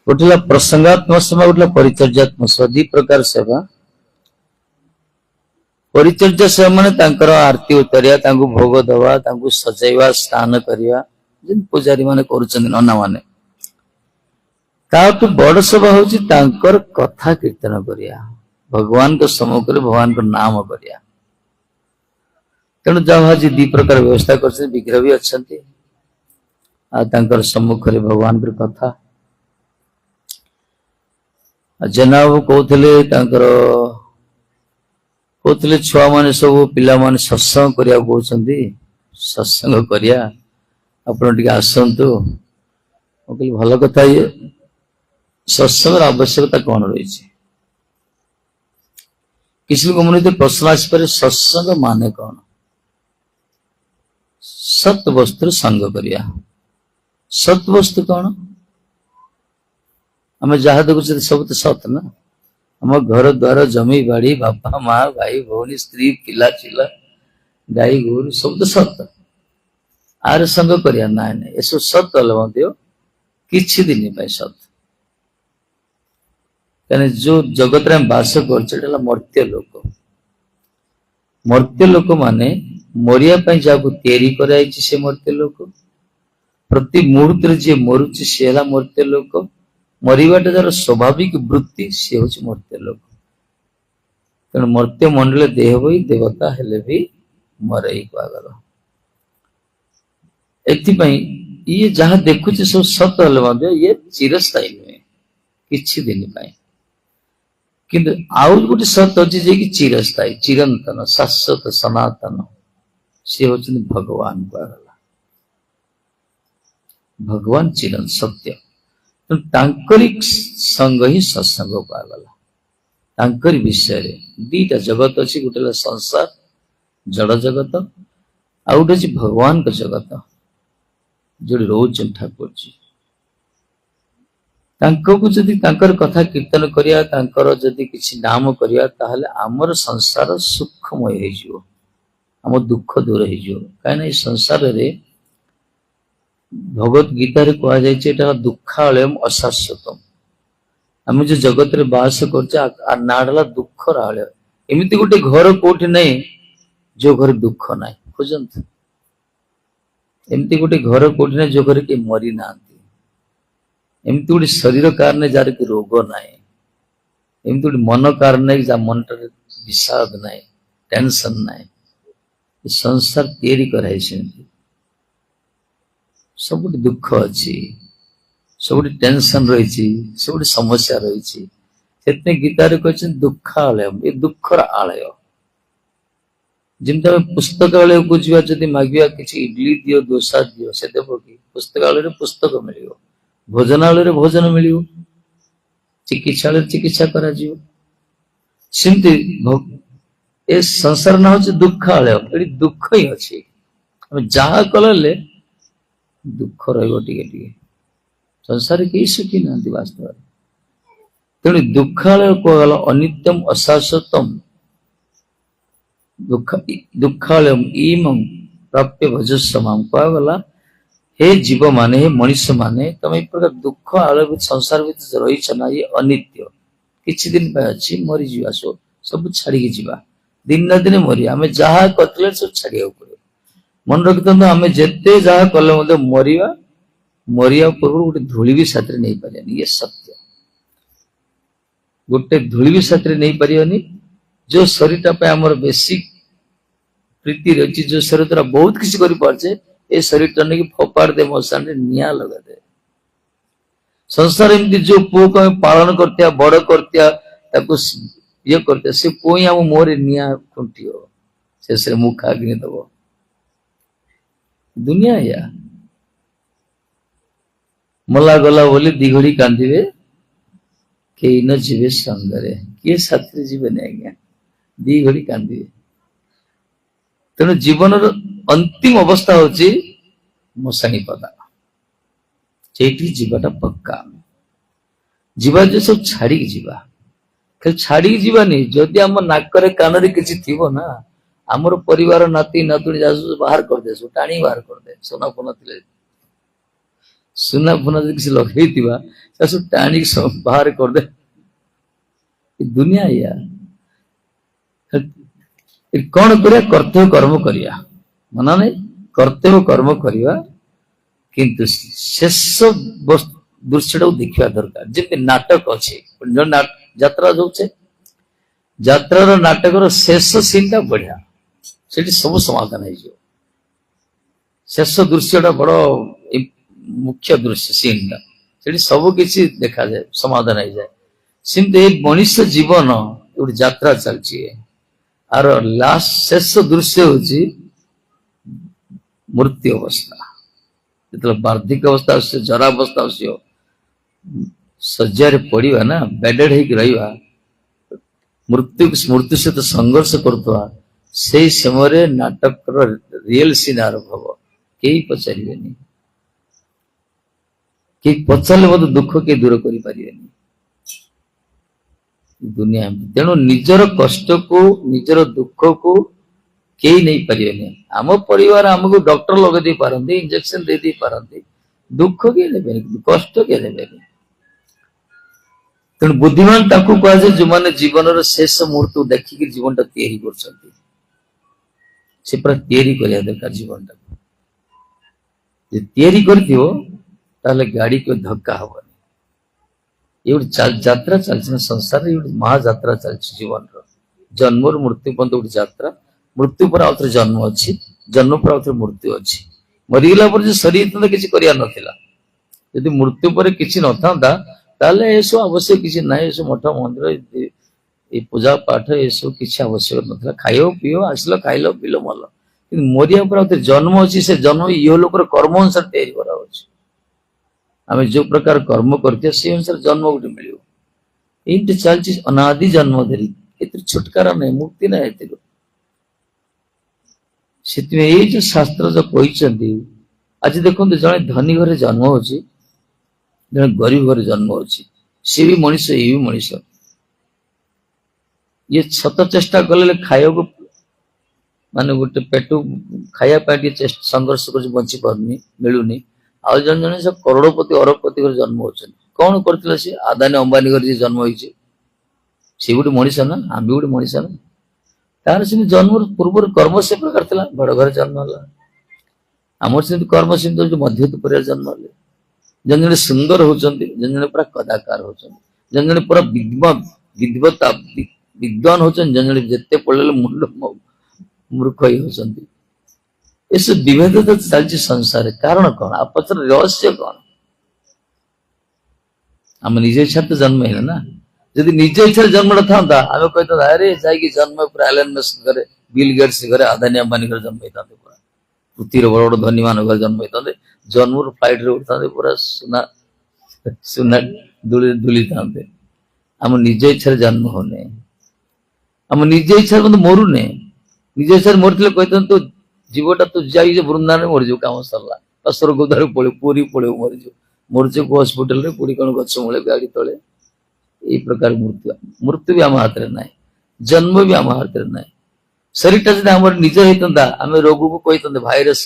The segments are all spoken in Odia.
गोटे प्रसंगात्मक सेवा गोटे परिचर्यात्मक सेवा दी प्रकार सेवा। परिचर्या सेवा माने आरती उतारिया भोग दवा सजाइवा स्नान करवा पूजारी माने करुछन नना माने ताठू बड़ सेवा होची कथा कीर्तन करिया भगवान को सम्मुख भगवान को नाम करिया। तेणु जहाँ जी दी प्रकार व्यवस्था कर विग्रह भी अच्छा सम्मुख भगवान कथा जनाब कहते छुआ मैंने सब पिला माने सत्संग करिया कहते सत्संग करिया आपण टिके आसंतु भल कथा ये सत्संग आवश्यकता कौन रही किसी को मन प्रश्न आसपे सत्संग माने कौन सत वस्तु संग करिया सत वस्तु कौन आम जहाँ देखुचे सब तो सत ना आम घर द्वार जमी बाड़ी बापा माँ भाई भौणी स्त्री पिला चिला गाई गोरु सब तो सत आर संग करिया ना ये सब सत हेल्ले किछि दिन सत कहीं जो जगत में बास कर मर्त्य लोक माने मरिया जहाँ तैयारी कराई से मर्त्य लोक प्रति मुहूर्त जी मरुची सी है मर्त्य लोक मरवाटा जार स्वाभाविक वृत्ति सी हूँ मर्त्य लोक तेणु मर्त्य मंडल देह बही देवता हेले भी मरई कहगल ये जहाँ देखुचे सब सत हेल्ले ये चिरस्थायी नुहे किछि दिन किंतु आउ गोटे सत अच्छी जे कि चिरस्थायी चिरंतन शाश्वत सनातन सी हूँ भगवान कहगला भगवान चिरन सत्य संग ही सत्संग कहगला विषय दीटा जगत अच्छी गोटे संसार जड़ जगत आ गोटे भगवान का जगत जो रोचन ठाकुर जी कथा कीर्तन करिया जदि किसी नाम करिया ताहले आमर संसार सुखमय हो आम दुख दूर हो कहीं संसार रे भगवत गीतार कह दुखालयम अशाश्वतम आम जो जगत रे बास कर नाड़ा दुखर आलय एमती गोटे घर कोठी नहीं जो घर दुख ना खोजत एमती गोटे घर कोठी नहीं जो घर के मरी ना एमती गोटे शरीर कारण जार कि रोग ना एमती गोटे मन कारण जहाँ मन विषाद ना टेंशन ना संसार तैयारी कराई सब दुख अच्छी सब टेंशन रही सब समस्या रही गीतार कह दुखालय ये दुखर आलय जमी पुस्तकालय को जीवा जदि मांगा कि इडली दियो दोसा दियो से देव कि पुस्तकालय पुस्तक मिल भोजनालय भोजन मिल चिकित्सालय चिकित्सा करा ए संसार ना हो दुखालय ये दुख ही अच्छी जहा कले दुख रे संसार कई सुखी ना वास्तव तेणु दुखालय कहला अनित्यम अशाश्वतम दुखालयम इमं प्राप्य भजस्वम कहगला हे जीव माने हे मनुष्य माने तुम एक प्रकार दुख आलय संसार भीतर रही ना ये अनित्य किछि दिन अच्छी मरी जा सब छाड़ी जीवा दिन ना दिन मरी आम जहाँ करते सब छाड़िया पड़े मन रखता आम जिते जहाँ कले मरिया मरिया पूर्व गोटे धूली भी साथ नहीं पारे ये सत्य गोटे धूली भी साथ नहीं पारे जो शरीर आमर बेसिक प्रीति रही जो शरीर द्वारा बहुत किसी कर शरीर टा नहीं फोपाड़ दे मशान निया लगा दे संसार एमती जो पुओ को पालन करते बड़ करते ये करते से पुओ ही आम मोहरे निया खुंटी शेष मुख अग्नि दब दुनिया या मला गला बोली दी घड़ी कांदे कई न जीवे संगरे किए साथी जीवे नहीं आज्ञा दी घड़ी कांदे तेणु जीवन अंतिम अवस्था होची मशाणी पदा चेठी जीवाटा पक्का जीवा जो सब छाड़ी जीवा छाड़ी जीवानी जदि आम नाकरे कान किसी थी ना आमर परिवार नाती नातुणी बाहर कर दे टाणी बाहर कर दे सोना फोन ସୁନା ଫୁନା ଯଦି କିଛି ଲଗେଇଥିବା ସେ ସବୁ ଟାଣିକି ସବୁ ବାହାର କରିଦେ। ଦୁନିଆ ଏଇଆ। କଣ କରିବା? କର୍ତ୍ତବ୍ୟ କର୍ମ କରିବା, ମନା ନାହିଁ, କର୍ତ୍ତବ୍ୟ କର୍ମ କରିବା, କିନ୍ତୁ ଶେଷ ଦୃଶ୍ୟଟାକୁ ଦେଖିବା ଦରକାର। ଯେମିତି ନାଟକ ଅଛି, ଯାତ୍ରା ଯାଉଛେ, ଯାତ୍ରାର ନାଟକର ଶେଷ ସିନ୍ ଟା ବଢିଆ, ସେଠି ସବୁ ସମାଧାନ ହେଇଯିବ। ଶେଷ ଦୃଶ୍ୟଟା ବଡ ମୁଖ୍ୟ ଦୃଶ୍ୟ, ସିନ୍ ଟା, ସେଠି ସବୁ କିଛି ଦେଖାଯାଏ, ସମାଧାନ ହେଇଯାଏ। ସେମିତି ଏଇ ମଣିଷ ଜୀବନ ଗୋଟେ ଯାତ୍ରା ଚାଲିଛି, ଆର ଲାଷ୍ଟ ଶେଷ ଦୃଶ୍ୟ ହଉଛି ମୃତ୍ୟୁ ଅବସ୍ଥା। ଯେତେବେଳେ ବାର୍ଦ୍ଧିକ ଅବସ୍ଥା ଆସିବ, ଜରା ଅବସ୍ଥା ଆସିବ, ଶଯ୍ୟାରେ ପଡିବା ନା, ବେଡେଡ୍ ହେଇକି ରହିବା, ମୃତ୍ୟୁ ସହିତ ସଂଘର୍ଷ କରୁଥିବା, ସେଇ ସମୟରେ ନାଟକର ରିଏଲ ସିନ୍ ଆରମ୍ଭ ହବ। କେହି ପଚାରିବେନି, କେହି ପଚାରିଲେ ମଧ୍ୟ ଦୁଃଖ କେହି ଦୂର କରିପାରିବେନି। ଦୁନିଆ। ତେଣୁ ନିଜର କଷ୍ଟକୁ, ନିଜର ଦୁଃଖକୁ କେହି ନେଇପାରିବେନି। ଆମ ପରିବାର ଆମକୁ ଡକ୍ଟର ଲଗେଇ ଦେଇ ପାରନ୍ତି, ଇଞ୍ଜେକ୍ସନ ଦେଇ ଦେଇ ପାରନ୍ତି, ଦୁଃଖ କିଏ ନେବେନି, କଷ୍ଟ କିଏ ନେବେନି। ତେଣୁ ବୁଦ୍ଧିମାନ ତାକୁ କୁହାଯାଏ ଯୋଉମାନେ ଜୀବନର ଶେଷ ମୁହୂର୍ତ୍ତକୁ ଦେଖିକି ଜୀବନଟା ତିଆରି କରୁଛନ୍ତି। ସେ ପୁରା ତିଆରି କରିବା ଦରକାର ଜୀବନଟାକୁ। ଯଦି ତିଆରି କରିଥିବ ତାହେଲେ ଗାଡି କେବେ ଧକ୍କା ହବନି। ଏ ଗୋଟେ ଯାତ୍ରା ଚାଲିଛି ନା ସଂସାରରେ, ଗୋଟେ ମହାଯାତ୍ରା ଚାଲିଛି ଜୀବନର। ଜନ୍ମରୁ ମୃତ୍ୟୁ ପର୍ଯ୍ୟନ୍ତ ଗୋଟେ ଯାତ୍ରା। ମୃତ୍ୟୁ ପରେ ଆଉ ଥରେ ଜନ୍ମ ଅଛି, ଜନ୍ମ ପରେ ଆଉ ଥରେ ମୃତ୍ୟୁ ଅଛି। ମରିଗଲା ପରେ ଯେ ସରିଯାଇଥାନ୍ତା, କିଛି କରିବାର ନଥିଲା। ଯଦି ମୃତ୍ୟୁ ପରେ କିଛି ନଥାନ୍ତା ତାହେଲେ ଏସବୁ ଆବଶ୍ୟକ କିଛି ନାହିଁ। ଏସବୁ ମଠ ମନ୍ଦିର, ଏଇ ପୂଜା ପାଠ, ଏସବୁ କିଛି ଆବଶ୍ୟକ ନଥିଲା। ଖାଇବ ପିଇବ, ଆସିଲ, ଖାଇଲ ପିଇଲ, ମଲ। କିନ୍ତୁ ମରିବା ପରେ ଆଉ ଥରେ ଜନ୍ମ ଅଛି, ସେ ଜନ୍ମ ଇହ ଲୋକର କର୍ମ ଅନୁସାରେ ତିଆରି କରାହଉଛି। ଆମେ ଯୋଉ ପ୍ରକାର କର୍ମ କରିଥିବା ସେଇ ଅନୁସାରେ ଜନ୍ମ ଗୋଟେ ମିଳିବ। ଏଇଠି ଚାଲିଛି ଅନାଦି ଜନ୍ମ ଧରି, ଏଥିରେ ଛୁଟକାରା ନାହିଁ, ମୁକ୍ତି ନାହିଁ ଏଥିରୁ। ସେଥିପାଇଁ ଏଇ ଯୋଉ ଶାସ୍ତ୍ର ଯୋଉ କହିଛନ୍ତି, ଆଜି ଦେଖନ୍ତୁ ଜଣେ ଧନୀ ଘରେ ଜନ୍ମ ହଉଛି, ଜଣେ ଗରିବ ଘରେ ଜନ୍ମ ହଉଛି, ସେ ବି ମଣିଷ, ଇଏ ବି ମଣିଷ। ଇଏ ଶତ ଚେଷ୍ଟା କଲେ ଖାଇବାକୁ, ମାନେ ଗୋଟେ ପେଟ ଖାଇବା ପାଇଁ ଟିକେ ସଂଘର୍ଷ କରୁଛି, ବଞ୍ଚି ପାରୁନି, ମିଳୁନି। ଆଉ ଜଣେ ଜଣେ ସେ କରୋଡପତି ଅରବପତି ଘରେ ଜନ୍ମ ହଉଛନ୍ତି। କଣ କରିଥିଲା ସେ? ଆଦାନୀ ଅମ୍ବାନୀ ଘରେ ଯିଏ ଜନ୍ମ ହେଇଛି, ସେ ଗୋଟେ ମଣିଷ ନା, ଆମେ ବି ଗୋଟେ ମଣିଷ ନା। ତାର ସେମିତି ଜନ୍ମର ପୂର୍ବରୁ କର୍ମ ସେ ପ୍ରକାର ଥିଲା, ବଡ ଘରେ ଜନ୍ମ ହେଲା। ଆମର ସେମିତି କର୍ମ ସେମିତି ହଉଛି, ମଧ୍ୟବିତ୍ତ ପରିବାର ଜନ୍ମ ହେଲେ। ଜଣେ ଜଣେ ସୁନ୍ଦର ହଉଛନ୍ତି, ଜଣେ ଜଣେ ପୁରା କଦାକାର ହଉଛନ୍ତି, ଜଣେ ଜଣେ ପୁରା ବିଦ୍ୱାନ ହଉଛନ୍ତି, ଜଣେ ଜଣେ ଯେତେ ପଢିଲେ ମୁଣ୍ଡ ମୂର୍ଖ ହେଇ ହଉଛନ୍ତି। ଏସବୁ ବିଭେଦ ଚାଲିଛି ସଂସାରରେ। କାରଣ କଣ? ଆ ପଛରେ ରହସ୍ୟ କଣ? ଆମେ ନିଜ ଇଚ୍ଛାରେ ତ ଜନ୍ମ ହେଇନା ନା। ଯଦି ନିଜ ଇଚ୍ଛାରେ ଜନ୍ମଟା ଥାନ୍ତା, ଆମେ କହିଥାନ୍ତା ଆରେ ଯାଇକି ଜନ୍ମ ପୁରା ଆଲେନ ମସ୍କ ଘରେ, ବିଲ ଗେଟ୍ସ ଘରେ, ଆଦାନୀ ଅମ୍ବାନୀ ଘରେ ଜନ୍ମ ହେଇଥାନ୍ତେ। ପୁରା ପୃଥିବୀର ବଡ ବଡ ଧନୀ ମାନଙ୍କ ଘରେ ଜନ୍ମ ହେଇଥାନ୍ତେ। ଜନ୍ମରୁ ଫ୍ଲାଇଟ ରେ ଉଠିଥାନ୍ତେ, ପୁରା ସୁନା ସୁନା ଦୁଲିଥାନ୍ତେ। ଆମ ନିଜ ଇଚ୍ଛାରେ ଜନ୍ମ ହଉନେ, ଆମ ନିଜ ଇଚ୍ଛାରେ କିନ୍ତୁ ମରୁନେ। ନିଜ ଇଚ୍ଛାରେ ମରିଥିଲେ କହିଥାନ୍ତି, ତୁ ଜୀବଟା ତୁ ଯାଇଛ ବୃନ୍ଦାବନରେ ମରିଯିବ, କାମ ସରିଲା। ବା ସ୍ୱର୍ଗଦ୍ୱାର ପଳେଇବୁ, ପୁରୀ ପଳେଇବୁ, ମରିଯିବ। ମରିଯିବ ହସ୍ପିଟାଲରେ, ପୁରୀ କଣ ଗଛ ମୂଳେ, ଗାଡି ତଳେ। ଏଇ ପ୍ରକାର ମୃତ୍ୟୁ ବି ଆମ ହାତରେ ନାହିଁ, ଜନ୍ମ ବି ଆମ ହାତରେ ନାହିଁ। ଶରୀରଟା ଯଦି ଆମର ନିଜ ହେଇଥାନ୍ତା, ଆମେ ରୋଗକୁ କହିଥାନ୍ତେ, ଭାଇରସ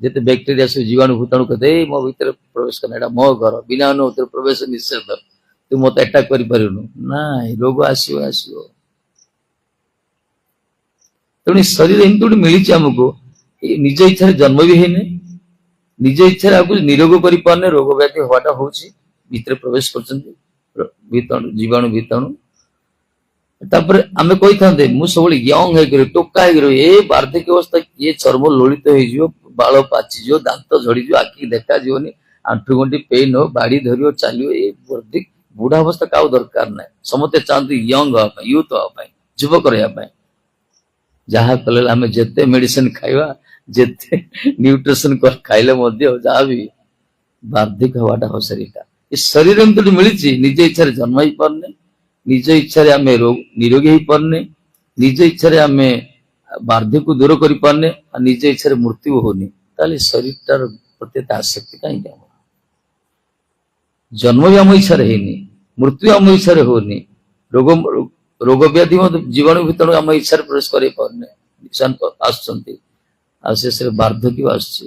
ଯେତେ ବ୍ୟାକ୍ଟେରିଆ ସବୁ ଜୀବାଣୁ ଭୂତାଣୁ କହିତେ, ଏଇ ମୋ ଭିତରେ ପ୍ରବେଶ କର, ଏଇଟା ମୋ ଘର, ବିନା ଅନୁମତିରେ ପ୍ରବେଶ ନିଷେଧ, ତୁ ମତେ ଆଟାକ କରିପାରିବୁନୁ। ନାଇଁ, ରୋଗ ଆସିବ ଆସିବ। ତେଣୁ ଶରୀର ଏମିତି ଗୋଟେ ମିଳିଛି ଆମକୁ, ଏଇ ନିଜ ଇଚ୍ଛାରେ ଜନ୍ମ ବି ହେଇନି, ନିଜ ଇଚ୍ଛାରେ ଆଗକୁ ନିରୋଗ କରିପାରୁନି, ରୋଗ ବ୍ୟାଧି ହବାଟା ହଉଛି, ଭିତରେ ପ୍ରବେଶ କରୁଛନ୍ତି ଜୀବାଣୁ ଭୂତାଣୁ। ତାପରେ ଆମେ କହିଥାନ୍ତେ, ମୁଁ ସବୁବେଳେ ୟଙ୍ଗ ହେଇକି ରହିବି, ଟୋକା ହେଇକି ରହିବି। ଏ ବାର୍ଦ୍ଧକ୍ୟ ଅବସ୍ଥା, କିଏ ଚର୍ମ ଲୋଳିତ ହେଇଯିବ, ବାଳ ପାଚିଯିବ, ଦାନ୍ତ ଝଡିଯିବ, ଆଖି ଦେଖାଯିବନି, ଆଣ୍ଠୁ ଗଣ୍ଠି ପେନ୍ ହବ, ବାଡି ଧରିବ, ଚାଲିବ। ଏ ବୁଢା ଅବସ୍ଥା କାହାକୁ ଦରକାର ନାହିଁ। ସମସ୍ତେ ଚାହାନ୍ତି ୟଙ୍ଗ ହବା ପାଇଁ, ୟୁଥ ହବା ପାଇଁ, ଯୁବକ ରହିବା ପାଇଁ। ଯାହା କଲେ ଆମେ ଯେତେ ମେଡିସିନ ଖାଇବା, ଯେତେ ନ୍ୟୁଟ୍ରିସନ ଖାଇଲେ ମଧ୍ୟ ଯାହା ବି ବାର୍ଦ୍ଧକ୍ୟ ହବାଟା ହବ ଶରୀରଟା। ଏ ଶରୀର ଏମିତି ମିଳିଛି, ନିଜ ଇଚ୍ଛାରେ ଜନ୍ମ ହେଇପାରୁନେ, ନିଜ ଇଚ୍ଛାରେ ଆମେ ନିରୋଗୀ ହେଇପାରୁନେ, ନିଜ ଇଚ୍ଛାରେ ଆମେ ବାର୍ଦ୍ଧକ୍ୟକୁ ଦୂର କରିପାରୁନେ, ଆଉ ନିଜ ଇଚ୍ଛାରେ ମୃତ୍ୟୁ ହଉନି। ତାହେଲେ ଶରୀରଟାର ପ୍ରତି ଏତେ ଆସକ୍ତି କାହିଁକି? ଆମର ଜନ୍ମ ବି ଆମ ଇଚ୍ଛାରେ ହେଇନି, ମୃତ୍ୟୁ ଆମ ଇଚ୍ଛାରେ ହଉନି, ରୋଗ ବ୍ୟାଧି ମଧ୍ୟ ଜୀବାଣୁ ଭିତରୁ ଆମ ଇଚ୍ଛାରେ ପ୍ରବେଶ କରାଇ ପାରୁନେ, ଆସୁଛନ୍ତି, ଆଉ ଶେଷରେ ବାର୍ଦ୍ଧକ୍ୟ ଆସୁଛି।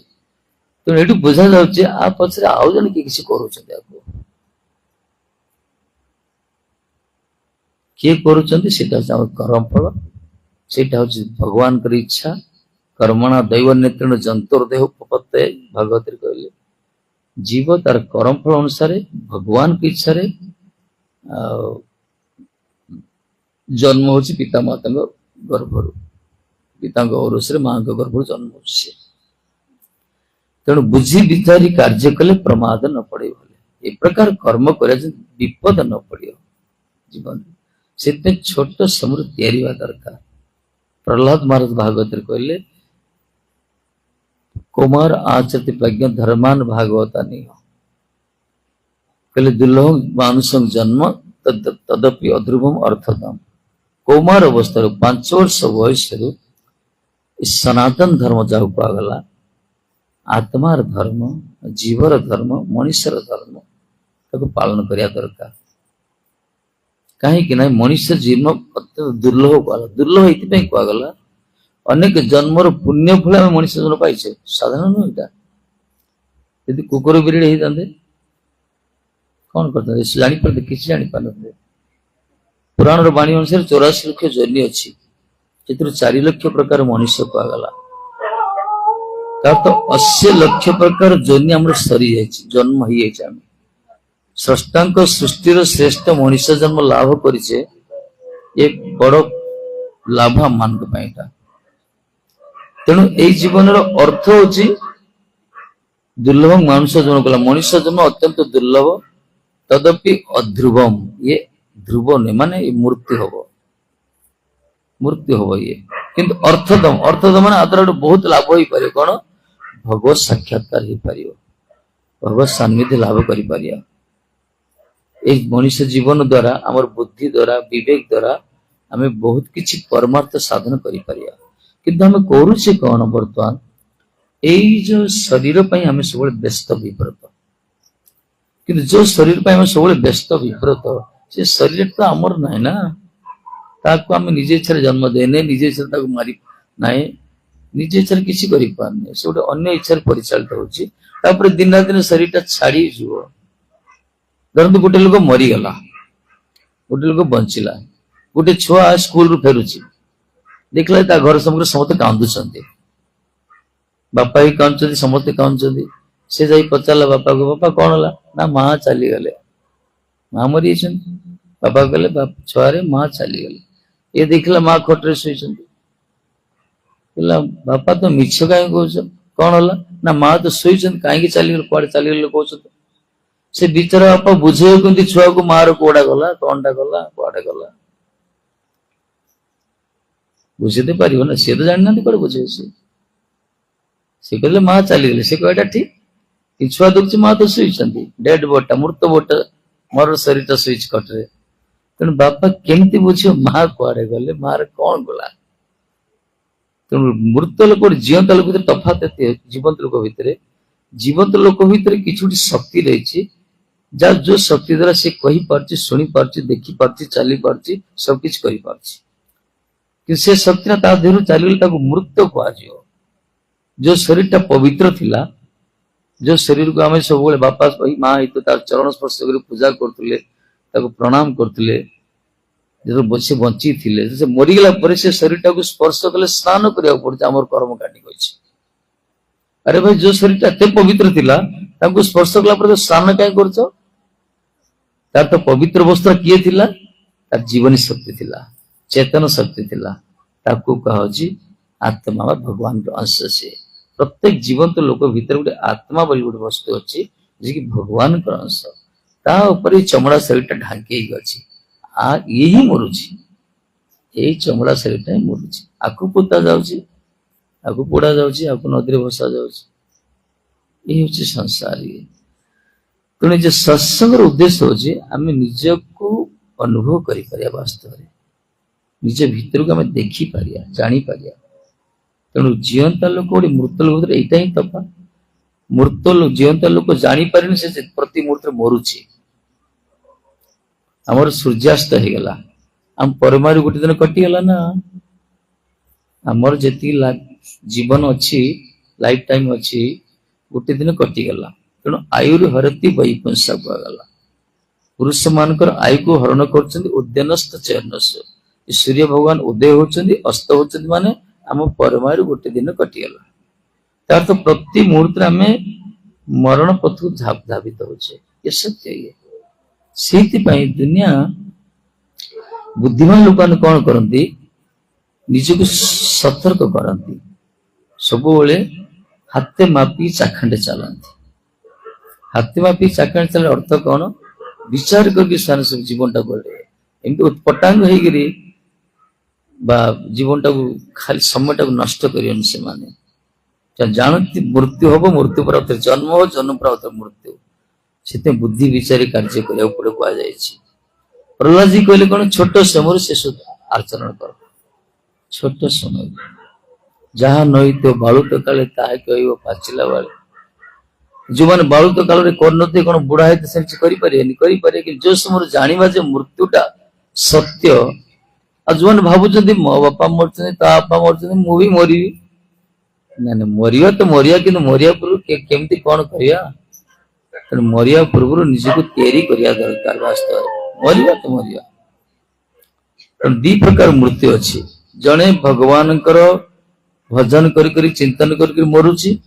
ତେଣୁ ଏଇଠୁ ବୁଝା ଯାଉଛି ଆ ପଛରେ ଆଉ ଜଣେ କିଏ କିଛି କରୁଛନ୍ତି। ଆକୁ କିଏ କରୁଛନ୍ତି ସେଇଟା ହଉଛି ଆମର କର୍ମ ଫଳ, ସେଇଟା ହଉଛି ଭଗବାନଙ୍କର ଇଚ୍ଛା। କର୍ମଣା ଦୈବ ନେତ୍ରେଣ ଜନ୍ତୁର ଦେହ ଉପପତ୍ତେ, ଭାଗବତରେ କହିଲେ ଜୀବ ତାର କର୍ମ ଫଳ ଅନୁସାରେ ଭଗବାନଙ୍କ ଇଚ୍ଛାରେ ଆଉ ଜନ୍ମ ହଉଛି ପିତା ମାତାଙ୍କ ଗର୍ଭରୁ, ପିତାଙ୍କ ଔରସରେ ମାଙ୍କ ଗର୍ଭରୁ ଜନ୍ମ ହଉଛି। ତେଣୁ ବୁଝି ବିଚାରି କାର୍ଯ୍ୟ କଲେ ପ୍ରମାଦ ନ ପଡେ। ଏ ପ୍ରକାର କର୍ମ କରିବା ଯେମିତି ବିପଦ ନ ପଡିବ ଜୀବନରେ, ସେଥିପାଇଁ ଛୋଟ ସମୟରୁ ତିଆରି ହେବା ଦରକାର। ପ୍ରହ୍ଲାଦ ମହାରାଜ ଭାଗବତରେ କହିଲେ କୁମାର ଆଚରତି ପ୍ରଜ୍ଞ ଧର୍ମାନ ଭାଗବତା ନିହ, କହିଲେ ଦୁର୍ଲଭ ମାନୁଷଂ ଜନ୍ମ ତଦପି ଅଧ୍ରୁବମ ଅର୍ଥଦମ। କୌମାର ଅବସ୍ଥାରୁ 5 ବର୍ଷ ବୟସରୁ ସନାତନ ଧର୍ମ ଯାହାକୁ କୁହାଗଲା, ଆତ୍ମାର ଧର୍ମ, ଜୀବର ଧର୍ମ, ମଣିଷର ଧର୍ମ, ତାକୁ ପାଳନ କରିବା ଦରକାର। କାହିଁକି ନା ମଣିଷ ଜୀବନ ଅତ୍ୟନ୍ତ ଦୁର୍ଲଭ କୁହାଗଲା। ଦୁର୍ଲଭ ଏଇଥିପାଇଁ କୁହାଗଲା, ଅନେକ ଜନ୍ମର ପୁଣ୍ୟ ଫଳ ଆମେ ମଣିଷ ଜନ୍ମ ପାଇଛେ, ସାଧାରଣ ନୁହେଁ ଏଇଟା। ଯଦି କୁକୁର ବିଲେଇ ହେଇଥାନ୍ତେ କଣ କରିଥାନ୍ତେ? ସେ ଜାଣିପାରନ୍ତେ? କିଛି ଜାଣିପାରନ୍ତେ। ପୁରାଣର ବାଣୀ ଅନୁସାରେ 84 ଲକ୍ଷ ଯୋନି ଅଛି, ସେଥିରୁ 4 ଲକ୍ଷ ପ୍ରକାର ମଣିଷ କୁହାଗଲା। ତାର ତ 80 ଲକ୍ଷ ପ୍ରକାର ଯୋନି ଆମର ସରିଯାଇଛି, ଜନ୍ମ ହେଇଯାଇଛି। ଆମେ ସ୍ରଷ୍ଟାଙ୍କ ସୃଷ୍ଟିର ଶ୍ରେଷ୍ଠ ମଣିଷ ଜନ୍ମ ଲାଭ କରିଛେ, ଏ ବଡ ଲାଭ ଆମମାନଙ୍କ ପାଇଁ ଏଟା। ତେଣୁ ଏଇ ଜୀବନର ଅର୍ଥ ହଉଛି ଦୁର୍ଲଭ ମନୁଷ୍ୟ ଜନ୍ମ କଲା। ମଣିଷ ଜନ୍ମ ଅତ୍ୟନ୍ତ ଦୁର୍ଲଭ, ତଦପି ଅଧ୍ରୁବମ, ଇଏ ଧ୍ରୁବ ନୁହେଁ, ମାନେ ମୃତ୍ୟୁ ହବ, ମୃତ୍ୟୁ ହବ ଇଏ। କିନ୍ତୁ ଅର୍ଥଦମ, ଅର୍ଥଦମ ମାନେ ଆଦର ବହୁତ ଲାଭ ହେଇପାରିବ। କଣ? ଭଗବତ ସାକ୍ଷାତକାର ହେଇପାରିବ, ଭଗବତ ସାନ୍ନିଧ୍ୟ ଲାଭ କରିପାରିବା। ଏଇ ମଣିଷ ଜୀବନ ଦ୍ଵାରା, ଆମର ବୁଦ୍ଧି ଦ୍ଵାରା, ବିବେକ ଦ୍ଵାରା ଆମେ ବହୁତ କିଛି ପରମାର୍ଥ ସାଧନ କରିପାରିବା। କିନ୍ତୁ ଆମେ କରୁଛେ କଣ? ବର୍ତ୍ତମାନ ଏଇ ଯୋଉ ଶରୀର ପାଇଁ ଆମେ ସବୁବେଳେ ବ୍ୟସ୍ତ ବିବ୍ରତ। କିନ୍ତୁ ଯୋଉ ଶରୀର ପାଇଁ ଆମେ ସବୁବେଳେ ବ୍ୟସ୍ତ ବିବ୍ରତ, ସେ ଶରୀର ତ ଆମର ନାହିଁ ନା। ତାକୁ ଆମେ ନିଜ ଇଚ୍ଛାରେ ଜନ୍ମ ଦେଇନେ, ନିଜ ଇଚ୍ଛାରେ ତାକୁ ମାରି ନାହିଁ, ନିଜ ଇଚ୍ଛାରେ କିଛି କରିପାରୁନି। ସେ ଗୋଟେ ଅନ୍ୟ ଇଚ୍ଛାରେ ପରିଚାଳିତ ହଉଛି। ତାପରେ ଦିନ ଦିନ ଶରୀରଟା ଛାଡିଯିବ। ଧରନ୍ତୁ ଗୋଟେ ଲୋକ ମରିଗଲା, ଗୋଟେ ଲୋକ ବଞ୍ଚିଲା, ଗୋଟେ ଛୁଆ ସ୍କୁଲରୁ ଫେରୁଛି, ଦେଖିଲା ତା ଘର ସମ୍ମୁଖରେ ସମସ୍ତେ କାନ୍ଦୁଛନ୍ତି, ବାପା ହିଁ କାନ୍ଦୁଛନ୍ତି, ସମସ୍ତେ କାନ୍ଦୁଛନ୍ତି। ସେ ଯାଇ ପଚାରିଲା ବାପାକୁ, ବାପା କଣ ହେଲା? ନା ମା ଚାଲିଗଲେ, ମା ମରିଯାଇଛନ୍ତି। ବାପା କହିଲେ ଛୁଆରେ ମା ଚାଲିଗଲେ। ଏ ଦେଖିଲା ମା ଖଟରେ ଶୋଇଛନ୍ତି। କହିଲା ବାପା ତ ମିଛ କାହିଁକି କହୁଛ? କଣ ହେଲା? ନା ମା ତ ଶୋଇଛନ୍ତି, କାହିଁକି ଚାଲିଗଲେ, କୁଆଡେ ଚାଲିଗଲେ କହୁଛନ୍ତି। ସେ ବିଚାରା ବାପା ବୁଝେଇବ କେମିତି ଛୁଆକୁ, ମାର କୁଆଡେ ଗଲା, କଣଟା ଗଲା, କୁଆଡେ ଗଲା? ବୁଝେଇ ପାରିବ ନା? ସିଏ ତ ଜାଣିନାହାନ୍ତି, କୁଆଡେ ବୁଝେଇବ ସିଏ। ସେ କହିଲେ ମା ଚାଲିଗଲେ, ସେ କହିବା ଠିକ। ଛୁଆ ଦେଖୁଛି ମା ତ ଶୋଇଛନ୍ତି, ଡେଡ ବଡିଟା, ମୃତ ବଡିଟା, ମର ଶରୀରଟା ଶୋଇଛି ଖଟରେ। ତେଣୁ ବାପା କେମିତି ବୁଝିବ ମା କୁଆଡେ ଗଲେ, ମାର କଣ ଗଲା? ତେଣୁ ମୃତ ଲୋକ ଜୀବନ୍ତ ଲୋକ ଭିତରେ ତଫାତ ଏତେ, ଜୀବନ୍ତ ଲୋକ ଭିତରେ, ଜୀବନ୍ତ ଲୋକ ଭିତରେ କିଛି ଗୋଟେ ଶକ୍ତି ରହିଛି, ଯାହା ଯୋଉ ଶକ୍ତି ଦ୍ଵାରା ସେ କହିପାରୁଛି, ଶୁଣିପାରୁଛି, ଦେଖିପାରୁଛି, ଚାଲିପାରୁଛି, ସବୁକିଛି କରିପାରୁଛି। କିନ୍ତୁ ସେ ଶକ୍ତିଟା ତା ଦେହରୁ ଚାଲିଗଲେ ତାକୁ ମୃତ କୁହାଯିବ। ଯୋଉ ଶରୀରଟା ପବିତ୍ର ଥିଲା, ଯୋଉ ଶରୀରକୁ ଆମେ ସବୁବେଳେ ବାପା ମା ହିତ ତାର ଚରଣ ସ୍ପର୍ଶ କରି ପୂଜା କରୁଥିଲେ, ତାକୁ ପ୍ରଣାମ କରୁଥିଲେ, ଯେତେବେଳେ ସେ ବଞ୍ଚିଥିଲେ, ସେ ମରିଗଲା ପରେ ସେ ଶରୀରଟାକୁ ସ୍ପର୍ଶ କଲେ ସ୍ନାନ କରିବାକୁ ପଡୁଛି, ଆମର କର୍ମକାଣ୍ଡି କହିଛି। ଆରେ ଭାଇ, ଯୋଉ ଶରୀରଟା ଏତେ ପବିତ୍ର ଥିଲା, ତାଙ୍କୁ ସ୍ପର୍ଶ କଲା ପରେ ସ୍ନାନ କାହିଁ କରୁଛ? ତାର ତ ପବିତ୍ର ବସ୍ତ୍ର କିଏ ଥିଲା? ତାର ଜୀବନୀ ଶକ୍ତି ଥିଲା, ଚେତନ ଶକ୍ତି ଥିଲା। ତାକୁ କୁହାଯାଉଛି ଆତ୍ମା ବା ଭଗବାନଙ୍କ ଅଂଶ। ସେ ପ୍ରତ୍ୟେକ ଜୀବନ୍ତ ଲୋକ ଭିତରେ ଗୋଟେ ଆତ୍ମା ବୋଲି ଗୋଟେ ବସ୍ତୁ ଅଛି, ଯିଏକି ଭଗବାନଙ୍କର ଅଂଶ। ତା ଉପରେ ଚମଡ଼ା ଶରୀରଟା ଢାଙ୍କି ହେଇକି ଅଛି। ଇଏ ହିଁ ମରୁଛି, ଏଇ ଚମଡ଼ା ଶରୀରଟା ହିଁ ମରୁଛି। ଆକୁ ପୋତା ଯାଉଛି, ଆକୁ ପୋଡା ଯାଉଛି, ଆକୁ ନଦୀରେ ଭସା ଯାଉଛି। ଏଇ ହଉଛି ସଂସାର। ତେଣୁ ଯେ ସତ୍ସଙ୍ଗର ଉଦ୍ଦେଶ୍ୟ ହଉଛି ଆମେ ନିଜକୁ ଅନୁଭବ କରିପାରିବା, ବାସ୍ତବରେ ନିଜ ଭିତରକୁ ଆମେ ଦେଖିପାରିବା, ଜାଣିପାରିବା। ତେଣୁ ଜିଅନ୍ତା ଲୋକ ଗୋଟେ ମୃତ ଲୋକ ଭିତରେ ଏଇଟା ହିଁ ତଫାତ। ଜିଅନ୍ତା ଲୋକ ଜାଣିପାରିନି ସେ ପ୍ରତି ମୁହୂର୍ତ୍ତରେ ମରୁଛି। ଆମର ସୂର୍ଯ୍ୟାସ୍ତ ହେଇଗଲା, ଆମ ପରମାରୁ ଗୋଟେ ଦିନ କଟିଗଲା ନା। ଆମର ଯେତିକି ଜୀବନ ଅଛି, ଲାଇଫ ଟାଇମ ଅଛି, गोटे दिन कटिगला तेणु आयुर हरती वैपुंसा कुगला पुरुष मानकर आयु को हरण कर उद्यानस्थ चयनस सूर्य भगवान उदय होती अस्त होती माने आम परमायु गोटे दिन कटिगला तार तो प्रति मुहूर्त आम मरण पथ को धावित होचे ये सत्य ये से दुनिया बुद्धिमान लोक कौन करती निजक सतर्क करती सब हाथे मापी चाखंडे चलती हाथे मापी चाखंडे चल अर्थ कौन विचार करके सब जीवन टाक एमती उत्पटांग जीवन टाक खाली समय टाक नष्ट कर जानती मृत्यु हम मृत्यु पर जन्म हो जन्म पर मृत्यु से बुद्धि विचारी कार्य करने पड़े कह प्रहलाद जी कहले कौन छोट समय से आचरण कर छोट समय जहाँ नई तो बालुत काले ताहे कह पाचिला वाले जो मैंने बालुत काल करते कौन बुढ़ा है से करें कि जो समय जाना जे मृत्युटा सत्य आ जो मैंने भावुं मो बापा मरते ता बापा मरते मु भी मरबी ना मरिया तो मरिया कि मरिया पूर्व केमती कौन कर मरिया पूर्व निजक तैयारी करिया दरकार वास्तव मरिया तो मरिया दी प्रकार मृत्यु अच्छी जड़े भगवान भजन करी चिंतन कर मरुची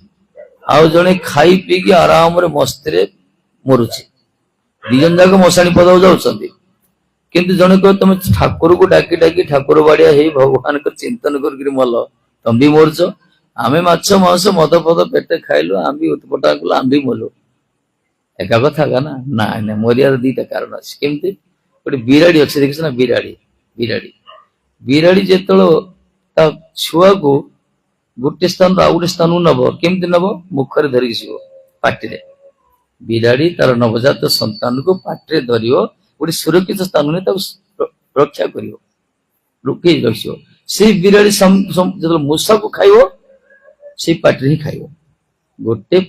आउ जड़े खाई पी की आराम मस्ती मरुची दिजन जाक मशाणी पद जाऊँ किंतु जड़े कह तुम ठाकुर को डाकी डाकी ठाकुर बाड़िया हे भगवान चिंतन कर मल तुम भी मरुच आमे माछ मांस मद पद पेटे खाइलु आम भी उत्पटा कलु आम भी मलु एका कथा का ना ना मरियार दीटा कारण अच्छे केमती गोटे बिराड़ी अच्छे देखिस ना बिराड़ी बिराड़ी बिराड़ी जो छुआ को गोटे स्थान आउ गोटे स्थान नब केमती नब मुखर धरिक जीव पाटी बिराड़ी तार नवजात संतान को पाटी धर गोटे सुरक्षित स्थान रक्षा कर रुके रख से बिराड़ी जो मूषा को खाइब से पाटी ही खाइब गोटे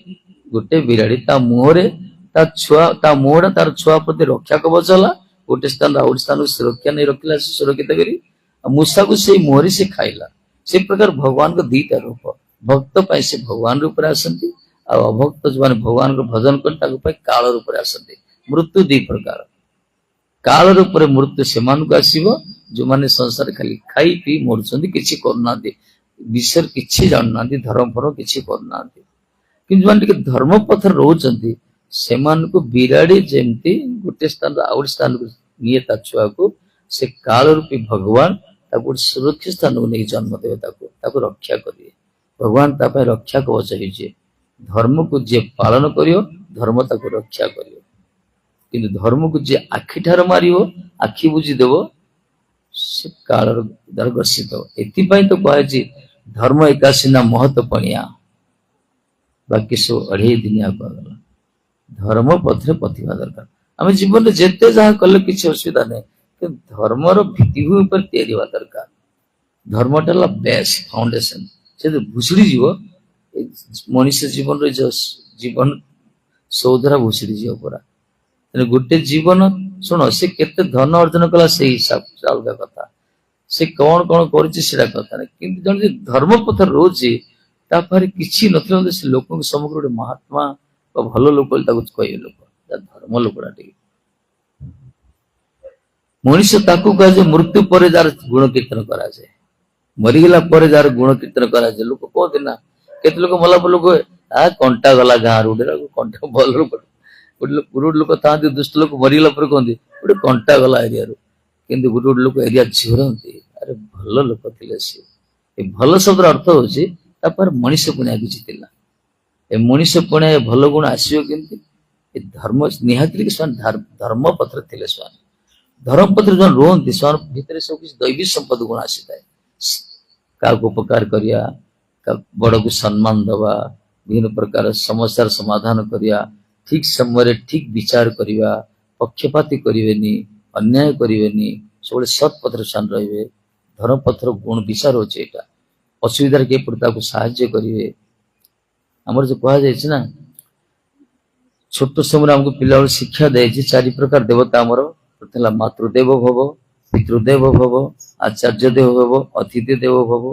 गोटे बिराड़ी ता मुहरे ता मुहटा तार छुआ प्रति रक्षा कवच है गोटे स्थान आउ गोटे स्थान सुरक्षा नहीं रखला सुरक्षित करी मूषा को से मुहरी से खाइला से प्रकार भगवान को दीटा रूप भक्त से भगवान रूप आसती अभक्त जो मैंने भगवान को भजन कर काल रूप आसती मृत्यु दी प्रकार काल रूप मृत्यु से आसव जो मैंने संसार खाली खाई पी मरुंच कि करना विषय किसी जानना धर्म फर्म किसी करना कि धर्म पथ रोचंती से बिराड़ी जमती गोटे स्थान आउ स्थान को निये छुआ को से काल रूपी भगवान गोटे सुरक्षित स्थान को नहीं जन्म देवे रक्षा करिए भगवान रक्षा कवच होइछे धर्म को जे पालन करियो धर्म ताको रक्षा करियो किंतु धर्म को जे आखि ठार मारियो आखि बुझी देव से काल द्वारा ग्रसित एथिपाई तो कहे धर्म एकासीना महत्व पणिया बाकी सब अढ़े दिनिया कहगला धर्म पथरे पथिबा दरकार आम जीवन में जेते जहाँ कले किसी असुविधा नहीं कि धर्मर भित्तिभूमि पर तैयारी हवा दरकार धर्मटा बेस फाउंडेशन से भूषुड़ी जीव मनुष्य जीवन जीवन सौधरा भूषुड़ी जीव पूरा गोटे जीवन शुण से केते धन अर्जन कला से हिसाब से अलग कथा से कौन कौन करा कथा नहीं कि जन धर्म पथ रोचे तापर किसी नथिले से लोक समग्र गोटे महात्मा भल लोक कहे लोक धर्म लोकड़ा टे मनुष्य ताकू कहे मृत्यु पर जार गुण कीर्तन कराए मरीगला पर जार गुण कीर्तन कराए लोक कहते ना केते लोक मला लोक आ कंटा गला गाँ रोडे कंटा भल गोटे लोक था दुष्ट लोक मरीगला पर कहते गोटे कंटा गला एरिया किंतु गोटे गोटे लोक एरिया झुरती अरे भल लोक थे सी भल शब्द अर्थ हो मनुष्य पुण्या किसी मनुष्य पुण्या भल गुण आसो कि धर्म निहाती धर्म पत्र थे धर्म पत्र जो रोहती से भितर सब किसी दैवी संपद गुण आसी था क्या उपकार करिया बड़ को सम्मान दवा विभिन्न प्रकार समस्या समाधान करिया ठीक समय ठीक विचार करिया पक्षपाती करेनि अन्याय करेनि सब सत् पत्र स्थान रे धर्म पत्र गुण विचार होचे एटा असुविधा के प्रति साहाय्य करेंगे आमर जो कह ना छोट समय आमको पिला शिक्षा दे चारि प्रकार देवता आमर मातृदेव भव पितृदेव भव आचार्य देव भव अतिथि देव भव